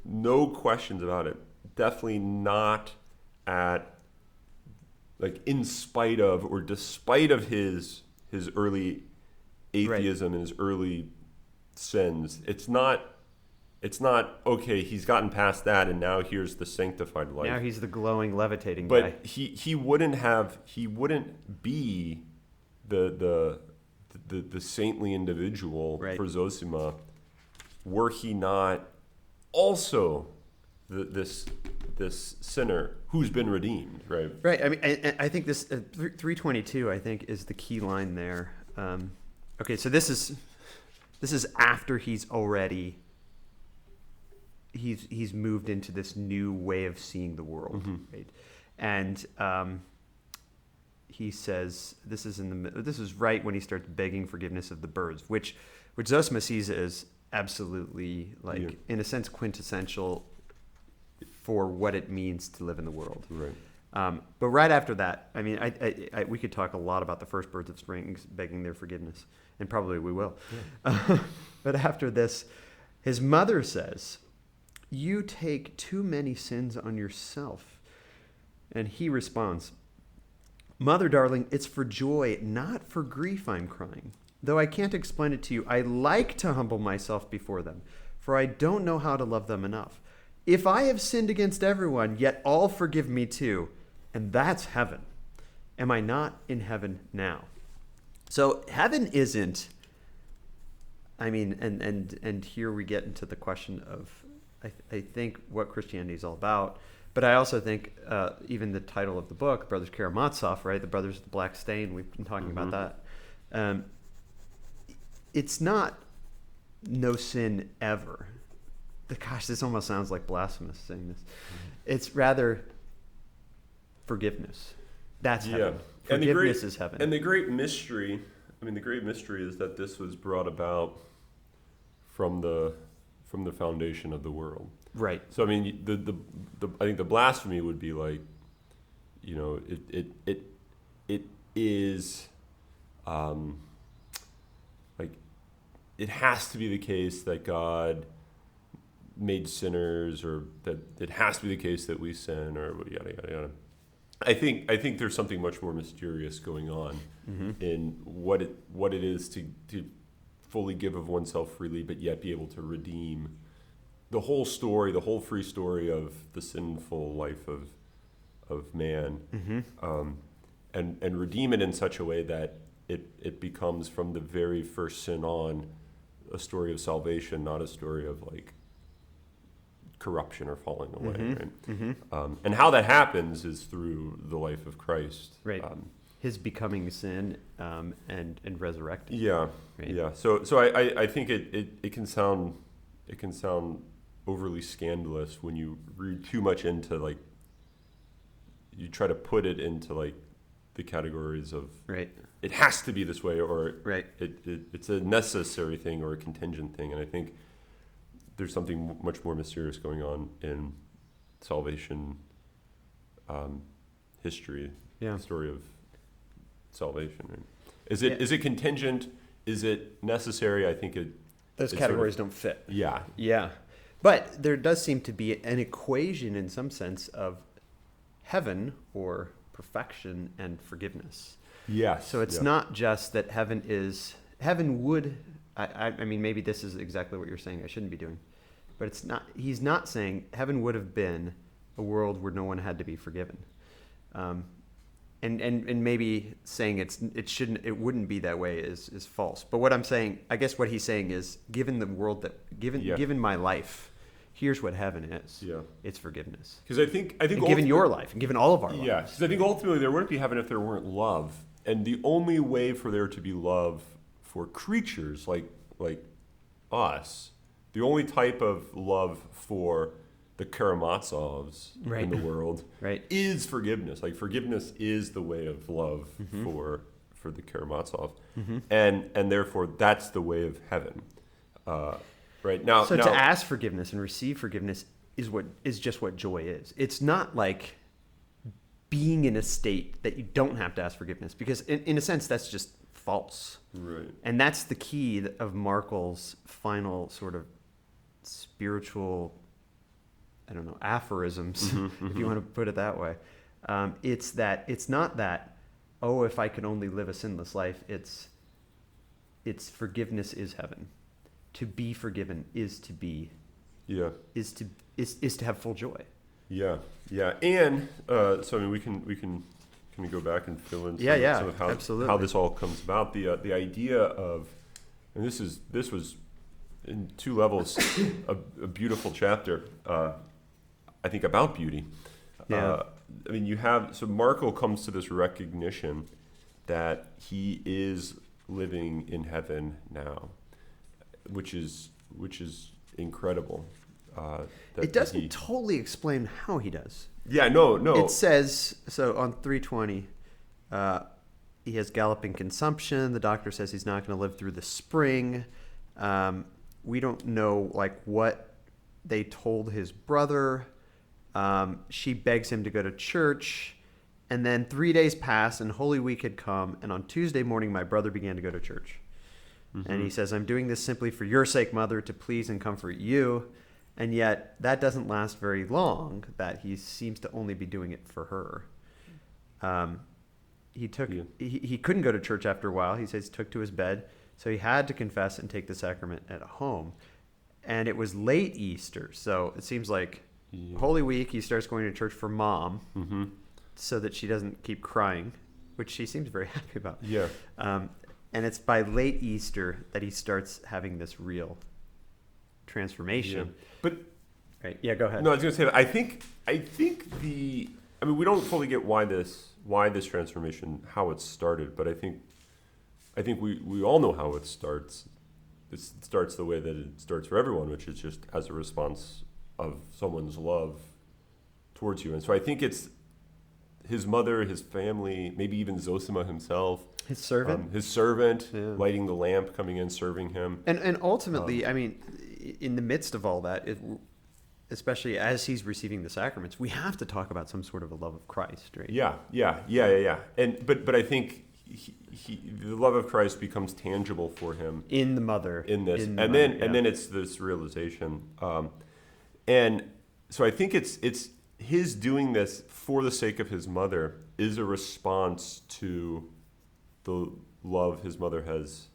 no questions about it, definitely not at, like, in spite of or despite of his early atheism and his early sins. It's not okay, he's gotten past that and now here's the sanctified life. Now he's the glowing, levitating but guy. he wouldn't be the saintly individual for Zossima were he not also this sinner who's been redeemed, right? Right. I mean, I think this 322, I think, is the key line there. Okay, so this is after he's already he's moved into this new way of seeing the world, right? And he says this is right when he starts begging forgiveness of the birds, which Zossima sees as absolutely, like, in a sense, quintessential for what it means to live in the world. Right. But right after that, I mean, we could talk a lot about the first birds of spring begging their forgiveness, and probably we will. Yeah. But after this, his mother says, "You take too many sins on yourself." And he responds, "Mother, darling, it's for joy, not for grief I'm crying. Though I can't explain it to you, I like to humble myself before them, for I don't know how to love them enough. If I have sinned against everyone, yet all forgive me too, and that's heaven. Am I not in heaven now?" So heaven isn't, I mean, and here we get into the question of, I think, what Christianity is all about. But I also think even the title of the book, Brothers Karamazov, right? The Brothers of the Black Stain, we've been talking about that. It's not no sin ever. Gosh, this almost sounds like blasphemous saying this. It's rather forgiveness. That's heaven. Forgiveness is heaven. And the great mystery, is that this was brought about from the foundation of the world. Right. So I mean, I think the blasphemy would be like, you know, it is, like, it has to be the case that God made sinners, or that it has to be the case that we sin, or yada yada yada. I think there's something much more mysterious going on in what it is to fully give of oneself freely, but yet be able to redeem the whole story, the whole free story of the sinful life of man, and redeem it in such a way that it becomes, from the very first sin on, a story of salvation, not a story of, like, corruption or falling away, right? Mm-hmm. And how that happens is through the life of Christ, Right. His becoming sin and resurrecting. Yeah, Right. yeah. So I think it can sound overly scandalous when you read too much into like, you try to put it into like the categories of Right. it has to be this way, or Right. it's a necessary thing or a contingent thing. And I think there's something much more mysterious going on in salvation history, Yeah. the story of salvation. Right? Is it contingent? Is it necessary? I think Those it's categories don't fit. Yeah. Yeah. But there does seem to be an equation in some sense of heaven or perfection and forgiveness. Yes. So it's not just that heaven would, I mean, maybe this is exactly what you're saying I shouldn't be doing, but it's not, he's not saying heaven would have been a world where no one had to be forgiven. And maybe saying it wouldn't be that way is false. But what I'm saying, I guess what he's saying is, given the world given my life, here's what heaven is. Yeah. It's forgiveness. Because I think And given your life, and given all of our lives. Yeah. Because I think ultimately there wouldn't be heaven if there weren't love, and the only way for there to be love for creatures like us, the only type of love for the Karamazovs Right. in the world Right. is forgiveness. Like forgiveness is the way of love for the Karamazov, and therefore that's the way of heaven. Right now, So to ask forgiveness and receive forgiveness is just what joy is. It's not like being in a state that you don't have to ask forgiveness, because in a sense that's just false. right. And that's the key of Markel's final sort of spiritual, I don't know, aphorisms, if you want to put it that way. It's not that, oh, if I could only live a sinless life. It's forgiveness is heaven. To be forgiven is to have full joy. Yeah, yeah, and so I mean, we can go back and fill in some of absolutely. how this all comes about. The idea of, and this was in two levels a beautiful chapter. I think about beauty. Yeah. I mean, so Markel comes to this recognition that he is living in heaven now, which is incredible. It doesn't totally explain how he does. Yeah, no. It says, so on 320, he has galloping consumption. The doctor says he's not going to live through the spring. We don't know what they told his brother. She begs him to go to church. And then 3 days pass and Holy Week had come. And on Tuesday morning, my brother began to go to church. And he says, I'm doing this simply for your sake, Mother, to please and comfort you. And yet that doesn't last very long, that he seems to only be doing it for her. He couldn't go to church after a while. He says he took to his bed. So he had to confess and take the sacrament at home. And it was late Easter. So it seems like Holy Week, he starts going to church for Mom so that she doesn't keep crying, which she seems very happy about. Yeah. And it's by late Easter that he starts having this real transformation. Yeah. But right, yeah, go ahead. no, I was going to say that I think I mean, we don't fully get why this transformation, how it started, but I think we all know how it starts. It starts the way that it starts for everyone, which is just as a response of someone's love towards you. And so I think it's his mother, his family, maybe even Zossima himself. His servant? Yeah. Lighting the lamp, coming in, serving him. And ultimately, I mean, in the midst of all that, especially as he's receiving the sacraments, we have to talk about some sort of a love of Christ, right? Yeah. And but I think the love of Christ becomes tangible for him in the mother, in this, and then it's this realization, and so I think it's his doing this for the sake of his mother is a response to the love his mother has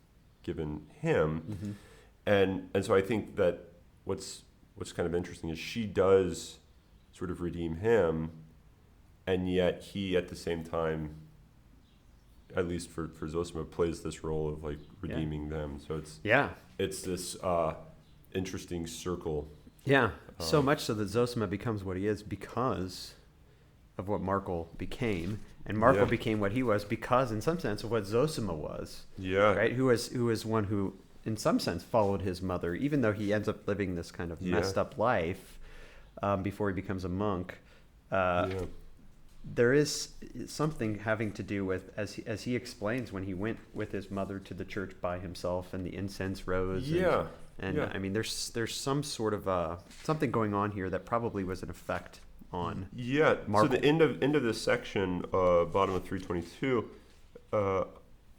given him, and so I think that what's kind of interesting is she does sort of redeem him, and yet he at the same time, at least for Zossima, plays this role of like redeeming them. So it's this interesting circle. Yeah, So much so that Zossima becomes what he is because of what Markel became, and Markel became what he was because, in some sense, of what Zossima was. Yeah. Right. Who was one who, in some sense, followed his mother, even though he ends up living this kind of messed up life before he becomes a monk. There is something having to do with, as he explains, when he went with his mother to the church by himself, and the incense rose. And I mean, there's some sort of something going on here that probably was an effect on. Yeah. Markel. So the end of this section, bottom of 322,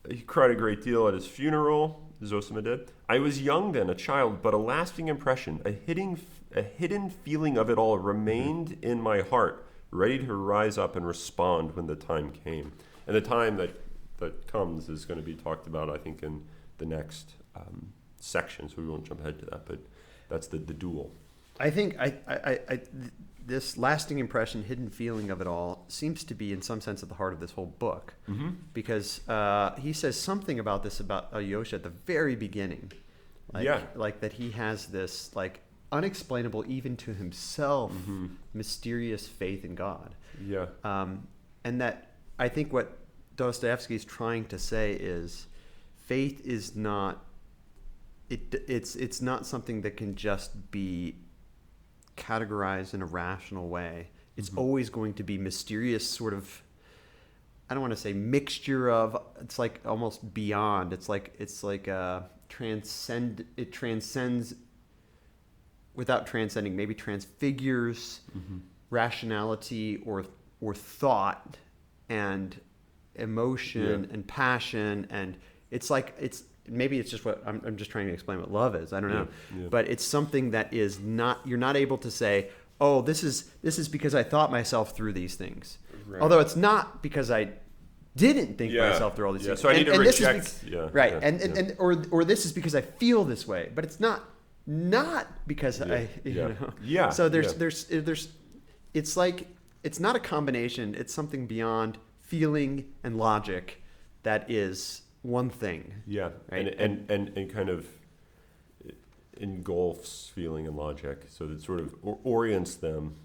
he cried a great deal at his funeral. Zossima did. I was young then, a child, but a lasting impression, a hidden feeling of it all remained in my heart, ready to rise up and respond when the time came. And the time that comes is going to be talked about, I think, in the next section, so we won't jump ahead to that, but that's the duel. I think this lasting impression, hidden feeling of it all seems to be in some sense at the heart of this whole book, because he says something about this about Alyosha at the very beginning, like that he has this like unexplainable even to himself mysterious faith in God. And that I think what Dostoyevsky is trying to say is faith is not it's not something that can just be categorized in a rational way. It's always going to be mysterious, sort of, I don't want to say mixture of, it's like almost beyond. It's like it transcends without transcending, maybe transfigures rationality or thought and emotion and passion, and it's maybe it's just what I'm just trying to explain what love is. I don't know. But it's something that is not, you're not able to say, oh, this is because I thought myself through these things. Right. Although it's not because I didn't think myself through all these things. So I need to reject. Or this is because I feel this way. But it's not because I, you know. So there's it's like, it's not a combination. It's something beyond feeling and logic that is one thing. Right? And kind of engulfs feeling and logic, so that sort of orients them.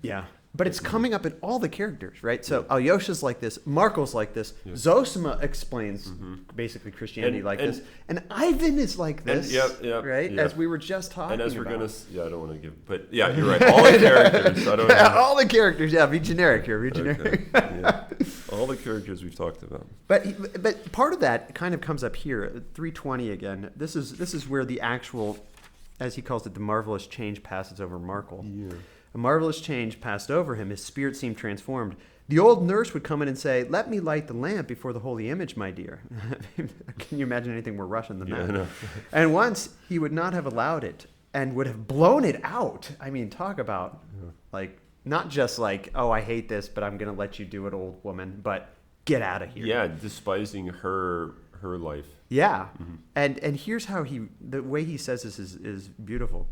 But it's coming up in all the characters, right? So Alyosha's like this, Markel's like this, Zossima explains basically Christianity this, and Ivan is like this, right? As we were just talking about. And as we're going to, I don't want to give, but you're right, all the characters. All the characters, be generic here, generic. All the characters we've talked about. But part of that kind of comes up here, 320 again. This is where the actual, as he calls it, the marvelous change passes over Markel. A marvelous change passed over him. His spirit seemed transformed. The old nurse would come in and say, "Let me light the lamp before the holy image, my dear." Can you imagine anything more Russian than that? No. And once he would not have allowed it and would have blown it out. I mean, talk about like, not just like, oh, I hate this, but I'm going to let you do it, old woman, but get out of here. Despising her life. And here's how the way he says this is beautiful.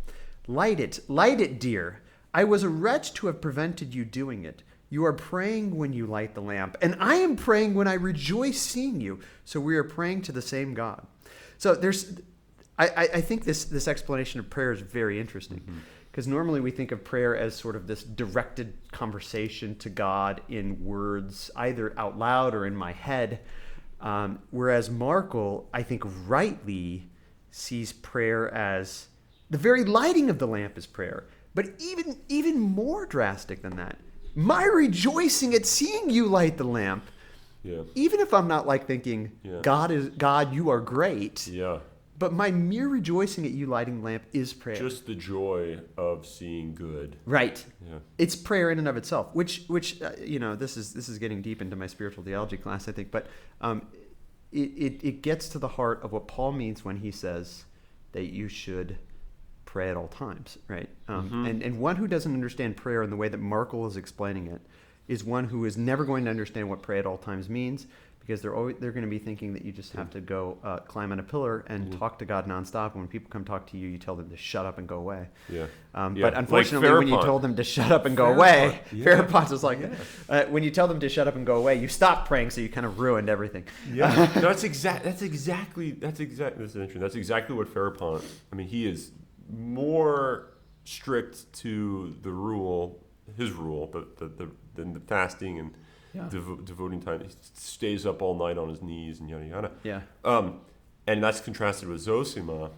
Light it, dear. I was a wretch to have prevented you doing it. You are praying when you light the lamp, and I am praying when I rejoice seeing you. So we are praying to the same God. So I think this explanation of prayer is very interesting, because normally we think of prayer as sort of this directed conversation to God in words, either out loud or in my head, whereas Markel, I think, rightly sees prayer as the very lighting of the lamp is prayer. But even more drastic than that, my rejoicing at seeing you light the lamp, even if I'm not like thinking, God, you are great, but my mere rejoicing at you lighting the lamp is prayer. Just the joy of seeing good. Right. It's prayer in and of itself, which this is getting deep into my spiritual theology class, I think, but it gets to the heart of what Paul means when he says that you should pray at all times, right? And one who doesn't understand prayer in the way that Markel is explaining it is one who is never going to understand what pray at all times means, because they're going to be thinking that you just have to go climb on a pillar and talk to God nonstop. When people come talk to you, you tell them to shut up and go away. But unfortunately, when you told them to shut up and go away, Farapont is like, when you tell them to shut up and go away, you stop praying, so you kind of ruined everything. That's exactly what Farapont. I mean, he is more strict to the rule, his rule, the fasting and devoting time. He stays up all night on his knees and yada yada. Yeah. And that's contrasted with Zossima.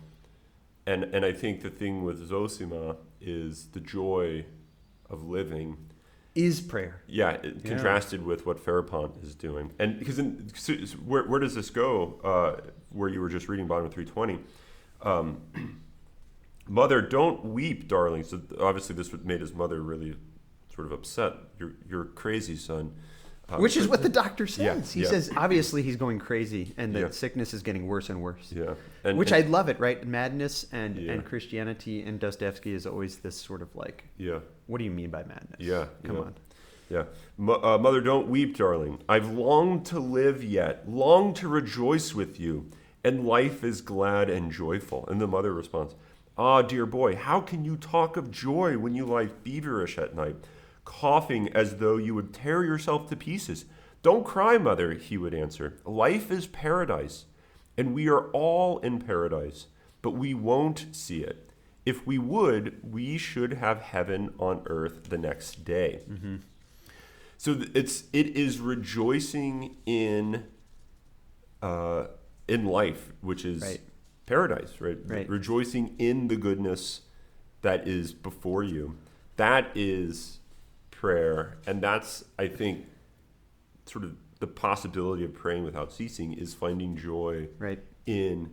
And I think the thing with Zossima is the joy of living is prayer. Yeah, contrasted with what Ferapont is doing. And because where does this go? Where you were just reading bottom of 320. Mother, don't weep, darling. So obviously this made his mother really sort of upset. You're crazy, son. Which is what the doctor says. Yeah, he says, obviously he's going crazy and the sickness is getting worse and worse. Yeah. I love it, right? Madness and Christianity and Dostoyevsky is always this sort of like, what do you mean by madness? Yeah. Come on. Yeah. Mother, don't weep, darling. I've longed to live yet, longed to rejoice with you, and life is glad and joyful. And the mother responds, ah, dear boy, how can you talk of joy when you lie feverish at night, coughing as though you would tear yourself to pieces? Don't cry, mother, he would answer. Life is paradise, and we are all in paradise, but we won't see it. If we would, we should have heaven on earth the next day. Mm-hmm. So it is rejoicing in life, which is paradise, right? Rejoicing in the goodness that is before you. That is prayer, and that's, I think, sort of the possibility of praying without ceasing is finding joy in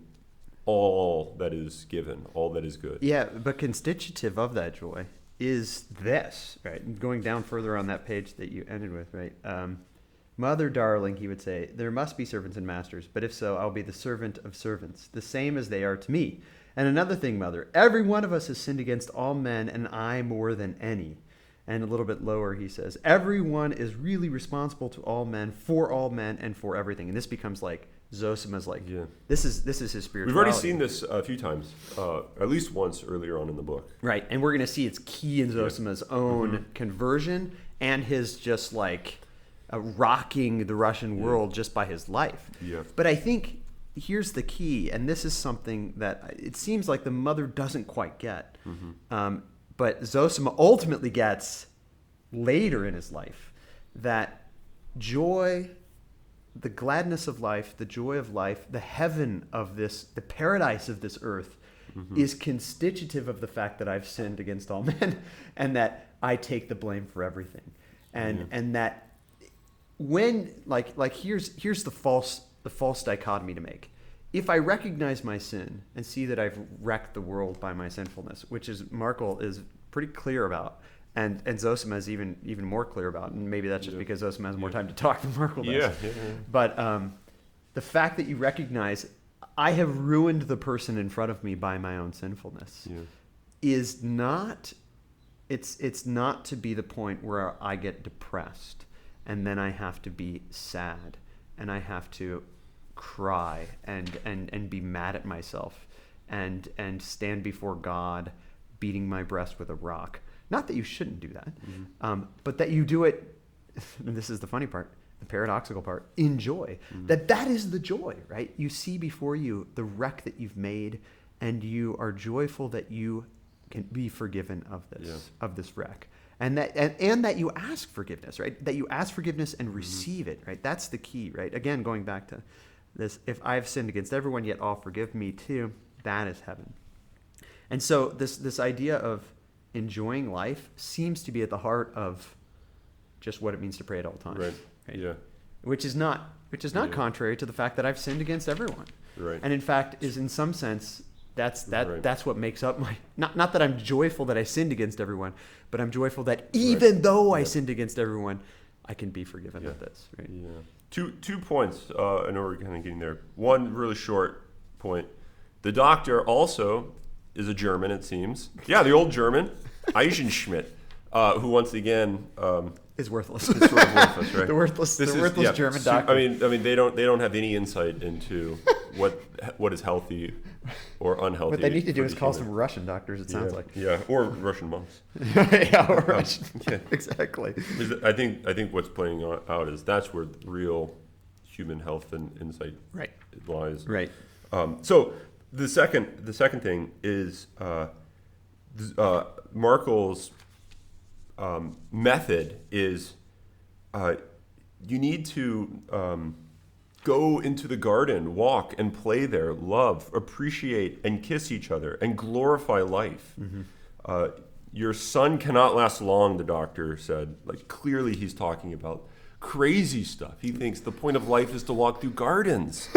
all that is given, all that is good. Yeah, but constitutive of that joy is this, right? Going down further on that page that you ended with, right? Mother, darling, he would say, there must be servants and masters, but if so, I'll be the servant of servants, the same as they are to me. And another thing, mother, every one of us has sinned against all men, and I more than any. And a little bit lower, he says, everyone is really responsible to all men, and for everything. And this becomes like Zossima's like, this is his spirituality. We've already seen this a few times, at least once earlier on in the book. Right, and we're going to see it's key in Zossima's own conversion and his just like rocking the Russian world just by his life. Yeah. But I think here's the key, and this is something that it seems like the mother doesn't quite get. But Zossima ultimately gets later in his life, that joy, the gladness of life, the joy of life, the heaven of this, the paradise of this earth is constitutive of the fact that I've sinned against all men and that I take the blame for everything. And that when, like here's the false dichotomy to make. If I recognize my sin and see that I've wrecked the world by my sinfulness, which is Markel is pretty clear about, and Zossima is even more clear about, and maybe that's just because Zossima has more time to talk than Markel does. But the fact that you recognize I have ruined the person in front of me by my own sinfulness is not, it's not to be the point where I get depressed and then I have to be sad and I have to cry and be mad at myself and stand before God beating my breast with a rock. Not that you shouldn't do that, but that you do it, and this is the funny part, the paradoxical part, in joy. That is the joy, right? You see before you the wreck that you've made, and you are joyful that you can be forgiven of this wreck. And that you ask forgiveness, right? That you ask forgiveness and receive it, right? That's the key, right? Again, going back to this, if I have sinned against everyone, yet all forgive me too, that is heaven. And so this idea of enjoying life seems to be at the heart of just what it means to pray at all times. Right? Yeah. Which is not contrary to the fact that I've sinned against everyone. Right. And in fact is in some sense that's what makes up my not that I'm joyful that I sinned against everyone, but I'm joyful that even though I sinned against everyone, I can be forgiven of this. Right? Yeah. Two points. I know we're kind of getting there. One really short point. The doctor also is a German, it seems. Yeah, the old German, Eisenschmidt, who once again is worthless. Is sort of worthless, right? the worthless German doctor. I mean, they don't have any insight into what is healthy or unhealthy. What they need to do is call some Russian doctors. It sounds like or Russian monks. Or Russian. Exactly. I think what's playing out is that's where real human health and insight lies. Right. So the second thing is Markel's method is you need to go into the garden, walk and play there, love, appreciate and kiss each other, and glorify life. Your son cannot last long, the doctor said. Like, clearly he's talking about crazy stuff. He thinks the point of life is to walk through gardens,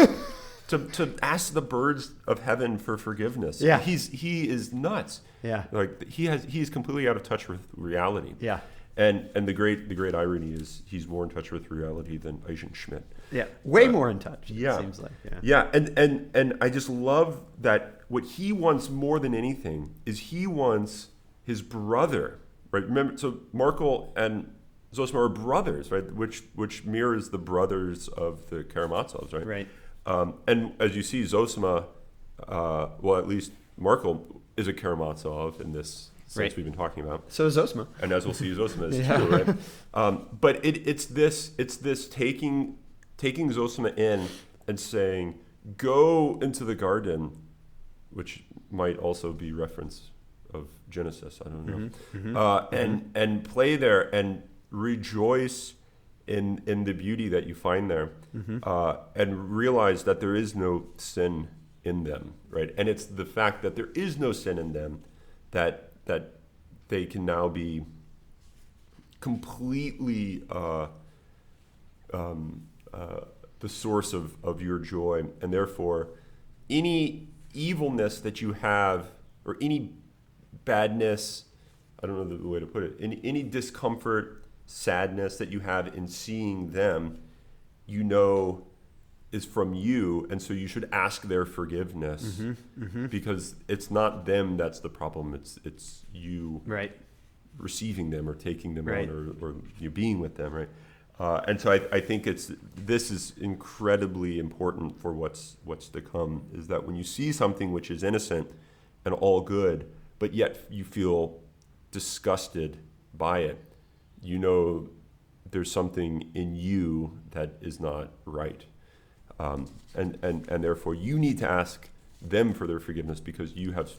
to ask the birds of heaven for forgiveness. Yeah. He is nuts. Yeah. Like, he's completely out of touch with reality. Yeah. And the great irony is he's more in touch with reality than Eisen Schmidt. Yeah. Way more in touch, yeah. it seems like. Yeah. And I just love that what he wants more than anything is he wants his brother, right? Remember, so Markel and Zossima are brothers, right? Which mirrors the brothers of the Karamazovs, right? Right. And as you see, Zossima, well, at least Markel is a Karamazov in this sense we've been talking about. So is Zossima. And as we'll see, Zossima is too, right? But it's this taking Zossima in and saying, go into the garden, which might also be reference of Genesis, I don't know, and play there and rejoice in the beauty that you find there, and realize that there is no sin in them, right? And it's the fact that there is no sin in them that they can now be completely the source of your joy, and therefore any evilness that you have, or any badness, I don't know the way to put it, any discomfort, sadness that you have in seeing them, you know is from you, and so you should ask their forgiveness, because it's not them that's the problem, it's you receiving them or taking them on, or you being with them, right? And so I think this is incredibly important for what's to come, is that when you see something which is innocent and all good, but yet you feel disgusted by it, you know there's something in you that is not right. And therefore you need to ask them for their forgiveness, because you have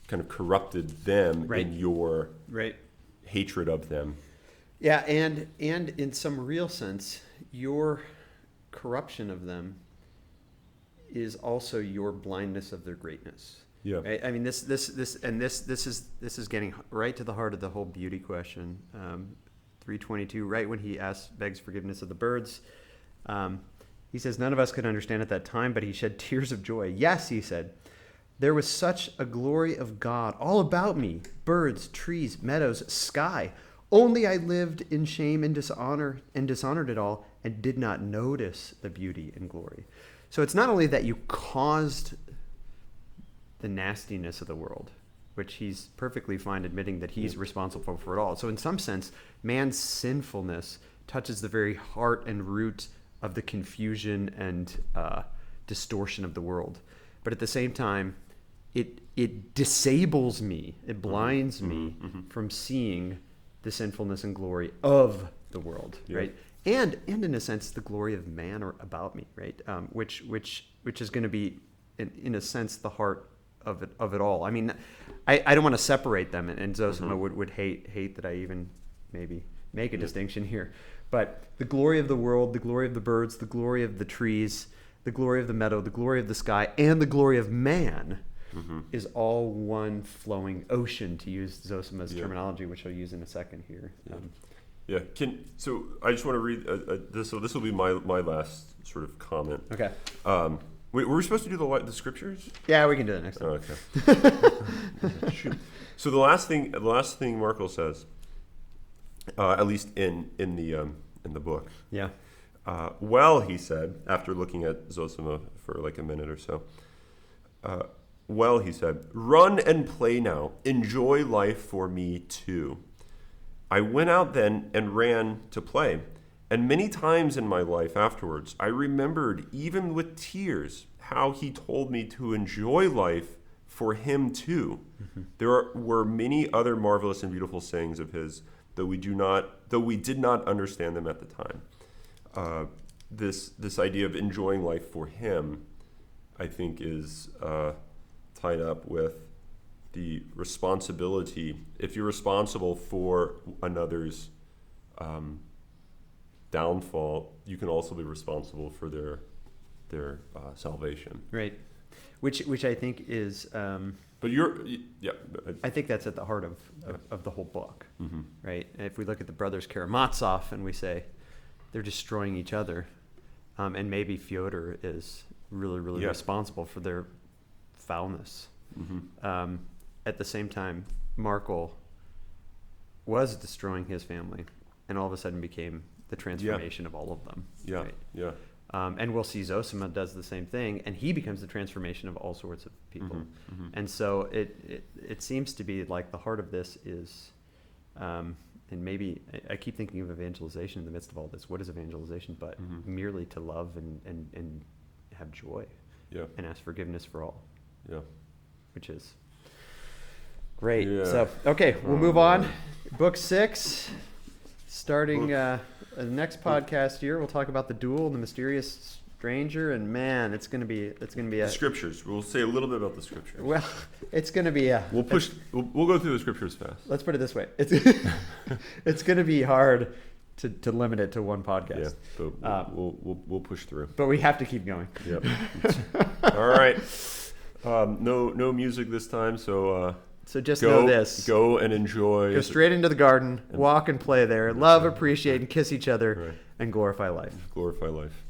kind of corrupted them in your hatred of them. Yeah, and in some real sense, your corruption of them is also your blindness of their greatness. Yeah. Right? I mean, this is getting right to the heart of the whole beauty question. 322, right when he begs forgiveness of the birds, he says, none of us could understand at that time, but he shed tears of joy. Yes, he said, there was such a glory of God all about me, birds, trees, meadows, sky. Only I lived in shame and dishonored it all, and did not notice the beauty and glory. So it's not only that you caused the nastiness of the world, which he's perfectly fine admitting that he's responsible for it all. So in some sense, man's sinfulness touches the very heart and root of the confusion and distortion of the world. But at the same time, it disables me, it blinds me from seeing the sinfulness and glory of the world, right? And in a sense, the glory of man or about me, right? Which is going to be, in a sense, the heart of it all. I mean, I don't want to separate them, and Zossima would hate that I even maybe make a distinction here. But the glory of the world, the glory of the birds, the glory of the trees, the glory of the meadow, the glory of the sky, and the glory of man is all one flowing ocean, to use Zossima's terminology, which I'll use in a second here. So I just want to read this. So this will be my last sort of comment. Okay. Wait, were we supposed to do the scriptures? Yeah, we can do that next time. Oh, okay. Shoot. So the last thing Markel says, at least in the book. Yeah. Well, he said, after looking at Zossima for like a minute or so, well, he said, run and play now. Enjoy life for me too. I went out then and ran to play. And many times in my life afterwards, I remembered, even with tears, how he told me to enjoy life for him too. There were many other marvelous and beautiful sayings of his, though we did not understand them at the time. This idea of enjoying life for him, I think, is tied up with the responsibility. If you're responsible for another's downfall, you can also be responsible for their salvation. Right. Which I think is. But I think that's at the heart of the whole book, mm-hmm. right? And if we look at the brothers Karamazov and we say they're destroying each other, and maybe Fyodor is really responsible for their foulness. Mm-hmm. At the same time, Markel was destroying his family, and all of a sudden became the transformation of all of them. Yeah, right? yeah. And we'll see Zossima does the same thing, and he becomes the transformation of all sorts of people. Mm-hmm, mm-hmm. And so it seems to be like the heart of this is, and maybe I keep thinking of evangelization in the midst of all this. What is evangelization but merely to love and have joy, and ask forgiveness for all, which is great. Yeah. So okay, we'll move on. Book 6. Starting the next podcast here, we'll talk about the duel and the mysterious stranger, and man, it's gonna be The scriptures. We'll say a little bit about the scriptures. Well, it's gonna be We'll go through the scriptures fast. Let's put it this way: it's gonna be hard to limit it to one podcast. Yeah, but we'll push through. But we have to keep going. Yep. All right. No music this time, so. So just know this. Go and enjoy. Go straight into the garden, walk and play there, love, appreciate, and kiss each other, and glorify life. Glorify life.